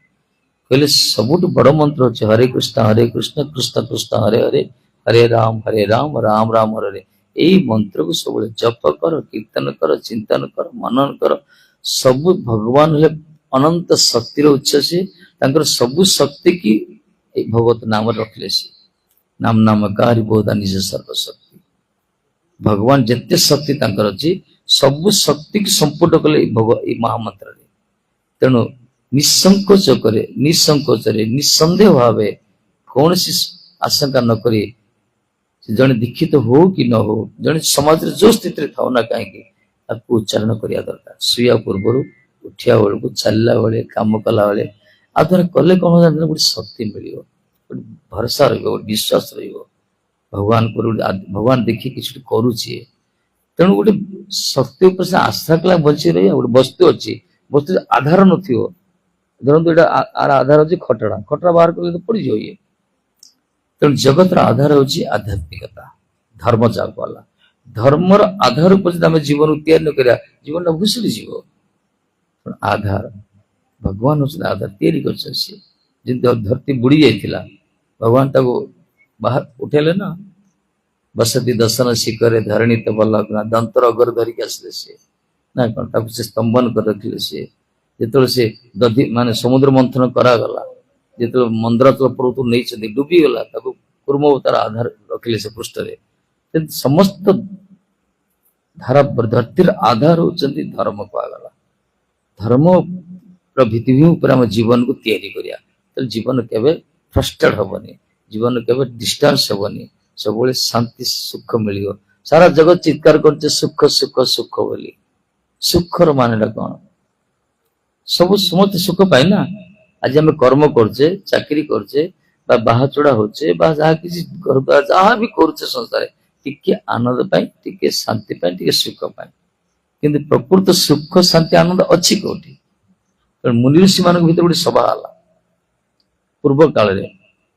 କହିଲେ ସବୁଠୁ ବଡ ମନ୍ତ୍ର ହଉଛି ହରେ କୃଷ୍ଣ କୃଷ୍ଣ କୃଷ୍ଣ ହରେ ହରେ, ହରେ ରାମ ରାମ ରାମ ହରେ ହରେ। ଏଇ ମନ୍ତ୍ରକୁ ସବୁବେଳେ ଜପ କର, କୀର୍ତ୍ତନ କର, ଚିନ୍ତନ କର, ମନନ କର। ସବୁ ଭଗବାନ ହେଲେ ଅନନ୍ତ ଶକ୍ତିର ଉତ୍ସ, ସେ ତାଙ୍କର ସବୁ ଶକ୍ତି କି ଏଇ ଭଗବତ ନାମରେ ରଖିଲେ। ସେ ନାମ ନାମ କାହାରି ବୋଧା ନିଜ ସର୍ବଶକ୍ତି। ଭଗବାନ ଯେତେ ଶକ୍ତି ତାଙ୍କର ଅଛି, ସବୁ ଶକ୍ତିକୁ ସମ୍ପୂର୍ଣ୍ଣ କଲେ ଏଇ ମହାମନ୍ତ୍ରରେ। ତେଣୁ ନିଃସଙ୍କୋଚରେ ନିଃସନ୍ଦେହ ଭାବେ କୌଣସି ଆଶଙ୍କା ନ କରି, ଜଣେ ଦୀକ୍ଷିତ ହଉ କି ନ ହଉ, ଜଣେ ସମାଜରେ ଯୋଉ ସ୍ଥିତିରେ ଥାଉ ନା କାହିଁକି, ତାକୁ ଉଚ୍ଚାରଣ କରିବା ଦରକାର। ଶୋଇବା ପୂର୍ବରୁ, ଉଠିବା ବେଳକୁ, ଚାଲିଲା ବେଳେ, କାମ କଲା ବେଳେ। ଆଉ ଥରେ କଲେ କଣ ଜାଣିଲେ, ଗୋଟେ ଶକ୍ତି ମିଳିବ, ଗୋଟେ ଭରସା ରହିବ, ଗୋଟେ ବିଶ୍ୱାସ ରହିବ ଭଗବାନଙ୍କର। ଭଗବାନ ଦେଖି କିଛି କରୁଛି, ତେଣୁ ଗୋଟେ ଶକ୍ତି ଉପରେ ସେ ଆସ୍ଥା କଲା, ବଞ୍ଚି ରହିବା। ଗୋଟେ ବସ୍ତୁ ଅଛି, ବସ୍ତୁ ଆଧାର ନଥିବ, ଧରନ୍ତୁ ଏଇଟା ଆଧାର ଅଛି ଖଟରା, ଖଟରା ବାହାର କଲେ ତ ପଡିଯିବ ଇଏ। ତେଣୁ ଜଗତର ଆଧାର ହଉଛି ଆଧ୍ୟାତ୍ମିକତା, ଧର୍ମ ଯାହାକୁ ହେଲା। ଧର୍ମର ଆଧାର ଉପରେ ଯଦି ଆମେ ଜୀବନକୁ ତିଆରି ନ କରିବା, ଜୀବନଟା ଭୁଷୁଡ଼ି ଯିବ। ଆଧାର ଭଗବାନ ହଉଛନ୍ତି, ଆଧାର ତିଆରି କରିଛନ୍ତି ସିଏ। ଯେମିତି ଧରତୀ ବୁଡି ଯାଇଥିଲା, ଭଗବାନ ତାକୁ ବାହାର ଉଠେଇଲେ ନା। ବସତି ଦର୍ଶନ ଶିଖରେ ଧରଣୀ ତ ବଲ୍ଲଭ, ଦନ୍ତର ଅଗର ଧରିକି ଆସିଲେ ସିଏ, ନା କଣ? ତାକୁ ସେ ସ୍ତମ୍ଭନ କରି ରଖିଲେ ସିଏ। ଯେତେବେଳେ ସେ ଦଧି ମାନେ ସମୁଦ୍ର ମନ୍ଥନ କରାଗଲା, ଯେତେବେଳେ ମନ୍ଦାର ପର୍ବତ ନେଇଛନ୍ତି, ଡୁବିଗଲା, ତାକୁ କୁର୍ମ ତାର ଆଧାର ରଖିଲେ ସେ ପୃଷ୍ଠରେ। ସମସ୍ତ ଧାରା ଧରତୀର ଆଧାର ହଉଛନ୍ତି ଧର୍ମ କୁହାଗଲା। ଧର୍ମର ଭିତ୍ତିଭୂମି ଉପରେ ଆମ ଜୀବନକୁ ତିଆରି କରିବା, ତାହେଲେ ଜୀବନ କେବେ ଫ୍ରଷ୍ଟେଡ୍ ହବନି, ଜୀବନ କେବେ ଡିଷ୍ଟାନ୍ସ ହବନି, ସବୁବେଳେ ଶାନ୍ତି ସୁଖ ମିଳିବ। ସାରା ଜଗତ ଚିତ୍କାର କରୁଛେ ସୁଖ ସୁଖ ସୁଖ ବୋଲି। ସୁଖର ମାନେଟା କଣ? ସବୁ ସମସ୍ତେ ସୁଖ ପାଏ ନା। ଆଜି ଆମେ କର୍ମ କରୁଛେ, ଚାକିରି କରୁଛେ, ବା ବାହା ଚୋଡା ହଉଛେ, ବା ଯାହା କିଛି ଯାହା ବି କରୁଛେ ସଂସାରରେ, ଟିକେ ଆନନ୍ଦ ପାଇଁ, ଟିକେ ଶାନ୍ତି ପାଇଁ, ଟିକେ ସୁଖ ପାଇଁ। କିନ୍ତୁ ପ୍ରକୃତ ସୁଖ ଶାନ୍ତି ଆନନ୍ଦ ଅଛି କୋଉଠି? ମୁନି ଋଷି ମାନଙ୍କ ଭିତରେ ଗୋଟେ ସଭା ହେଲା ପୂର୍ବ କାଳରେ।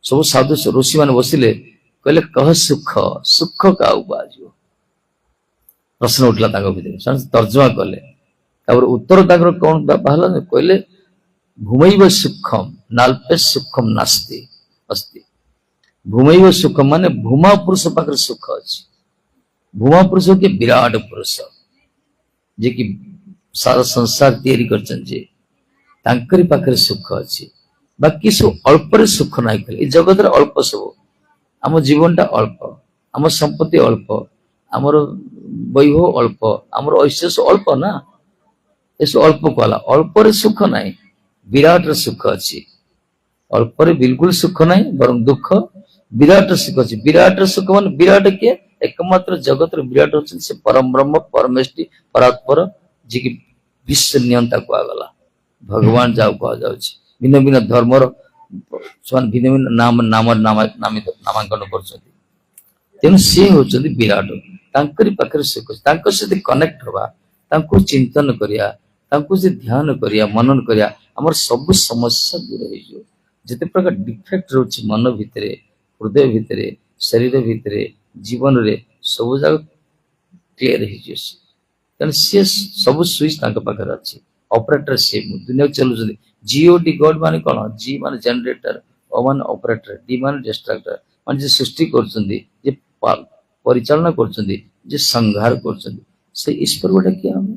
ସବୁ ସାଧୁ ଋଷି ମାନେ ବସିଲେ, କହିଲେ କହ ସୁଖ, ସୁଖ କାହାକୁ କୁହାଯିବ? ପ୍ରଶ୍ନ ଉଠିଲା ତାଙ୍କ ଭିତରେ, ସେମାନେ ତର୍ଜମା କଲେ। ତାପରେ ଉତ୍ତର ତାଙ୍କର କଣ ବାହାରିଲା, କହିଲେ ଭୂମୈବ ସୁଖମ ନାଲ୍ପେ ସୁଖମ ନାସ୍ତି ଅସ୍ତି। ଭୂମୈବ ସୁଖମ ମାନେ ଭୂମା ପୁରୁଷ ପାଖରେ ସୁଖ ଅଛି। ଭୂମା ପୁରୁଷ କି ବିରାଟ ପୁରୁଷ, ଯେ କି ସାରା ସଂସାର ତିଆରି କରିଛନ୍ତି, ଯେ ତାଙ୍କରି ପାଖରେ ସୁଖ ଅଛି। ବାକି ସବୁ ଅଳ୍ପରେ ସୁଖ ନାହିଁ। ଏ ଜଗତରେ ଅଳ୍ପ ସବୁ, ଆମ ଜୀବନଟା ଅଳ୍ପ, ଆମ ସମ୍ପତ୍ତି ଅଳ୍ପ, ଆମର ବୈଭବ ଅଳ୍ପ, ଆମର ଐଶ୍ୱର୍ଯ୍ୟ ଅଳ୍ପ ନା, ଏସବୁ ଅଳ୍ପ କଲା। ଅଳ୍ପରେ ସୁଖ ନାହିଁ, ବିରାଟର ସୁଖ ଅଛି। ଅଳ୍ପରେ ବିଲକୁଲ ସୁଖ ନାହିଁ, ବରଂ ଦୁଃଖ ବିରାଟ ସୁଖ ଅଛି। ବିରାଟ ସୁଖ ମାନେ ବିରାଟ କିଏ? ଏକମାତ୍ର ଜଗତର ବିରାଟ ହଉଛନ୍ତି ସେ ପରମ ବ୍ରହ୍ମ, ପରମେଷ୍ଟି, ପରାତ୍ପର, ଯିଏକି ବିଶ୍ୱ ନିୟନ୍ତା କୁହାଗଲା, ଭଗବାନ ଯାହାକୁ କୁହାଯାଉଛି। ଭିନ୍ନ ଭିନ୍ନ ଧର୍ମର ସେମାନେ ଭିନ୍ନ ଭିନ୍ନ ନାମାଙ୍କନ କରୁଛନ୍ତି। ତେଣୁ ସିଏ ହଉଛନ୍ତି ବିରାଟ। ତାଙ୍କରି ପାଖରେ ସୁଖ ଅଛି। ତାଙ୍କ ସହିତ କନେକ୍ଟ ହବା, ତାଙ୍କୁ ଚିନ୍ତନ କରିବା, ତାଙ୍କୁ ଯଦି ଧ୍ୟାନ କରିବା, ମନନ କରିବା, ଆମର ସବୁ ସମସ୍ୟା ଦୂର ହେଇଯିବ। ଯେତେ ପ୍ରକାର ଡିଫେକ୍ଟ ରହୁଛି ମନ ଭିତରେ, ହୃଦୟ ଭିତରେ, ଶରୀର ଭିତରେ, ଜୀବନରେ, ସବୁ ଯାକ କ୍ଲିୟର ହେଇଯିବ। ତେଣୁ ସିଏ ସବୁ ସୁଇଚ୍ ତାଙ୍କ ପାଖରେ ଅଛି। ଅପରେଟର ସିଏ ଦୁନିଆକୁ ଚଲାଉଛନ୍ତି। ଜିଓଡି ଗଡ୍ ମାନେ କଣ? ଜି ମାନେ ଜେନେରେଟର, ଓ ମାନେ ଅପରେଟର, ଡି ମାନେ ଡିଷ୍ଟ୍ରାକ୍ଟର, ମାନେ ଯିଏ ସୃଷ୍ଟି କରୁଛନ୍ତି, ଯିଏ ପରିଚାଳନା କରୁଛନ୍ତି, ଯିଏ ସଂହାର କରୁଛନ୍ତି, ସେ ଈଶ୍ୱର ଗୋଟେ କିଏ? ଆମେ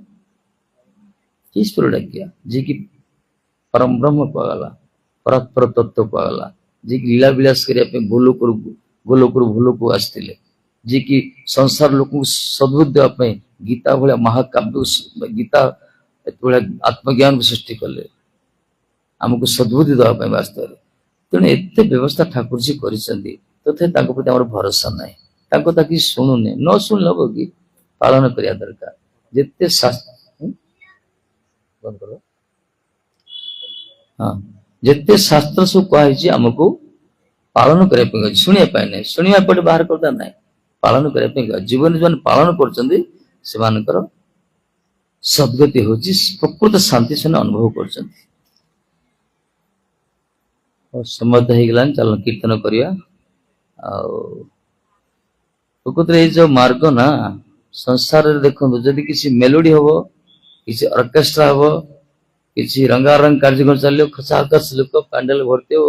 ଈଶ୍ୱର ଗୋଟେ କିଏ? ଯିଏକି ପରମ ବ୍ରହ୍ମ କୁହାଗଲା, ପରାତ୍ପର ତତ୍ଵ କୁହାଗଲା, ଯିଏକି ଲୀଳା ବିଳାସ କରିବା ପାଇଁ ଗୋଲୋକରୁ ଭୂଲୋକକୁ ଆସିଥିଲେ, ଯିଏକି ସଂସାର ଲୋକଙ୍କୁ ସଦ୍ବୁଦ୍ଧି ଦେବା ପାଇଁ ଗୀତା ଭଳିଆ ମହାକାବ୍ୟ, ଗୀତା ଏଭଳିଆ ଆତ୍ମଜ୍ଞାନକୁ ସୃଷ୍ଟି କଲେ, ଆମକୁ ସଦ୍ବୁଦ୍ଧି ଦେବା ପାଇଁ ବାସ୍ତବରେ। ତେଣୁ ଏତେ ବ୍ୟବସ୍ଥା ଠାକୁରଜୀ କରିଛନ୍ତି, ତଥାପି ତାଙ୍କ ପ୍ରତି ଆମର ଭରସା ନାହିଁ। ତାଙ୍କ କଥା କିଛି ଶୁଣୁନି। ନ ଶୁଣିଲେ ହବ କି? ପାଳନ କରିବା ଦରକାର। ଯେତେ ହଁ, ଯେତେ ଶାସ୍ତ୍ର ସବୁ କୁହାହେଇଛି ଆମକୁ ପାଳନ କରିବା ପାଇଁ ଅଛି, ଶୁଣିବା ପାଇଁ ନାହିଁ। ଶୁଣିବା ପଟେ ବାହାର କଥା ନାହିଁ, ପାଳନ କରିବା ପାଇଁ ଅଛି। ଜୀବନ ଯୋଉମାନେ ପାଳନ କରୁଛନ୍ତି ସେମାନଙ୍କର ସଦ୍ଗତି ହଉଛି, ପ୍ରକୃତ ଶାନ୍ତି ସେମାନେ ଅନୁଭବ କରୁଛନ୍ତି। ସମୟ ତ ହେଇଗଲାଣି, ଚାଲ କୀର୍ତ୍ତନ କରିବା। ଆଉ ପ୍ରକୃତରେ ଏଇ ଯୋଉ ମାର୍ଗ ନା, ସଂସାରରେ ଦେଖନ୍ତୁ, ଯଦି କିଛି ମେଲୋଡି ହବ, କିଛି ଅର୍କେଷ୍ଟ୍ରା ହବ, କିଛି ରଙ୍ଗାରଙ୍ଗ କାର୍ଯ୍ୟକ୍ରମ ଚାଲିବ, ଖଚା ଖଚ ଲୋକ, ପ୍ୟାଣ୍ଡେଲ ଭର୍ତ୍ତି ହବ,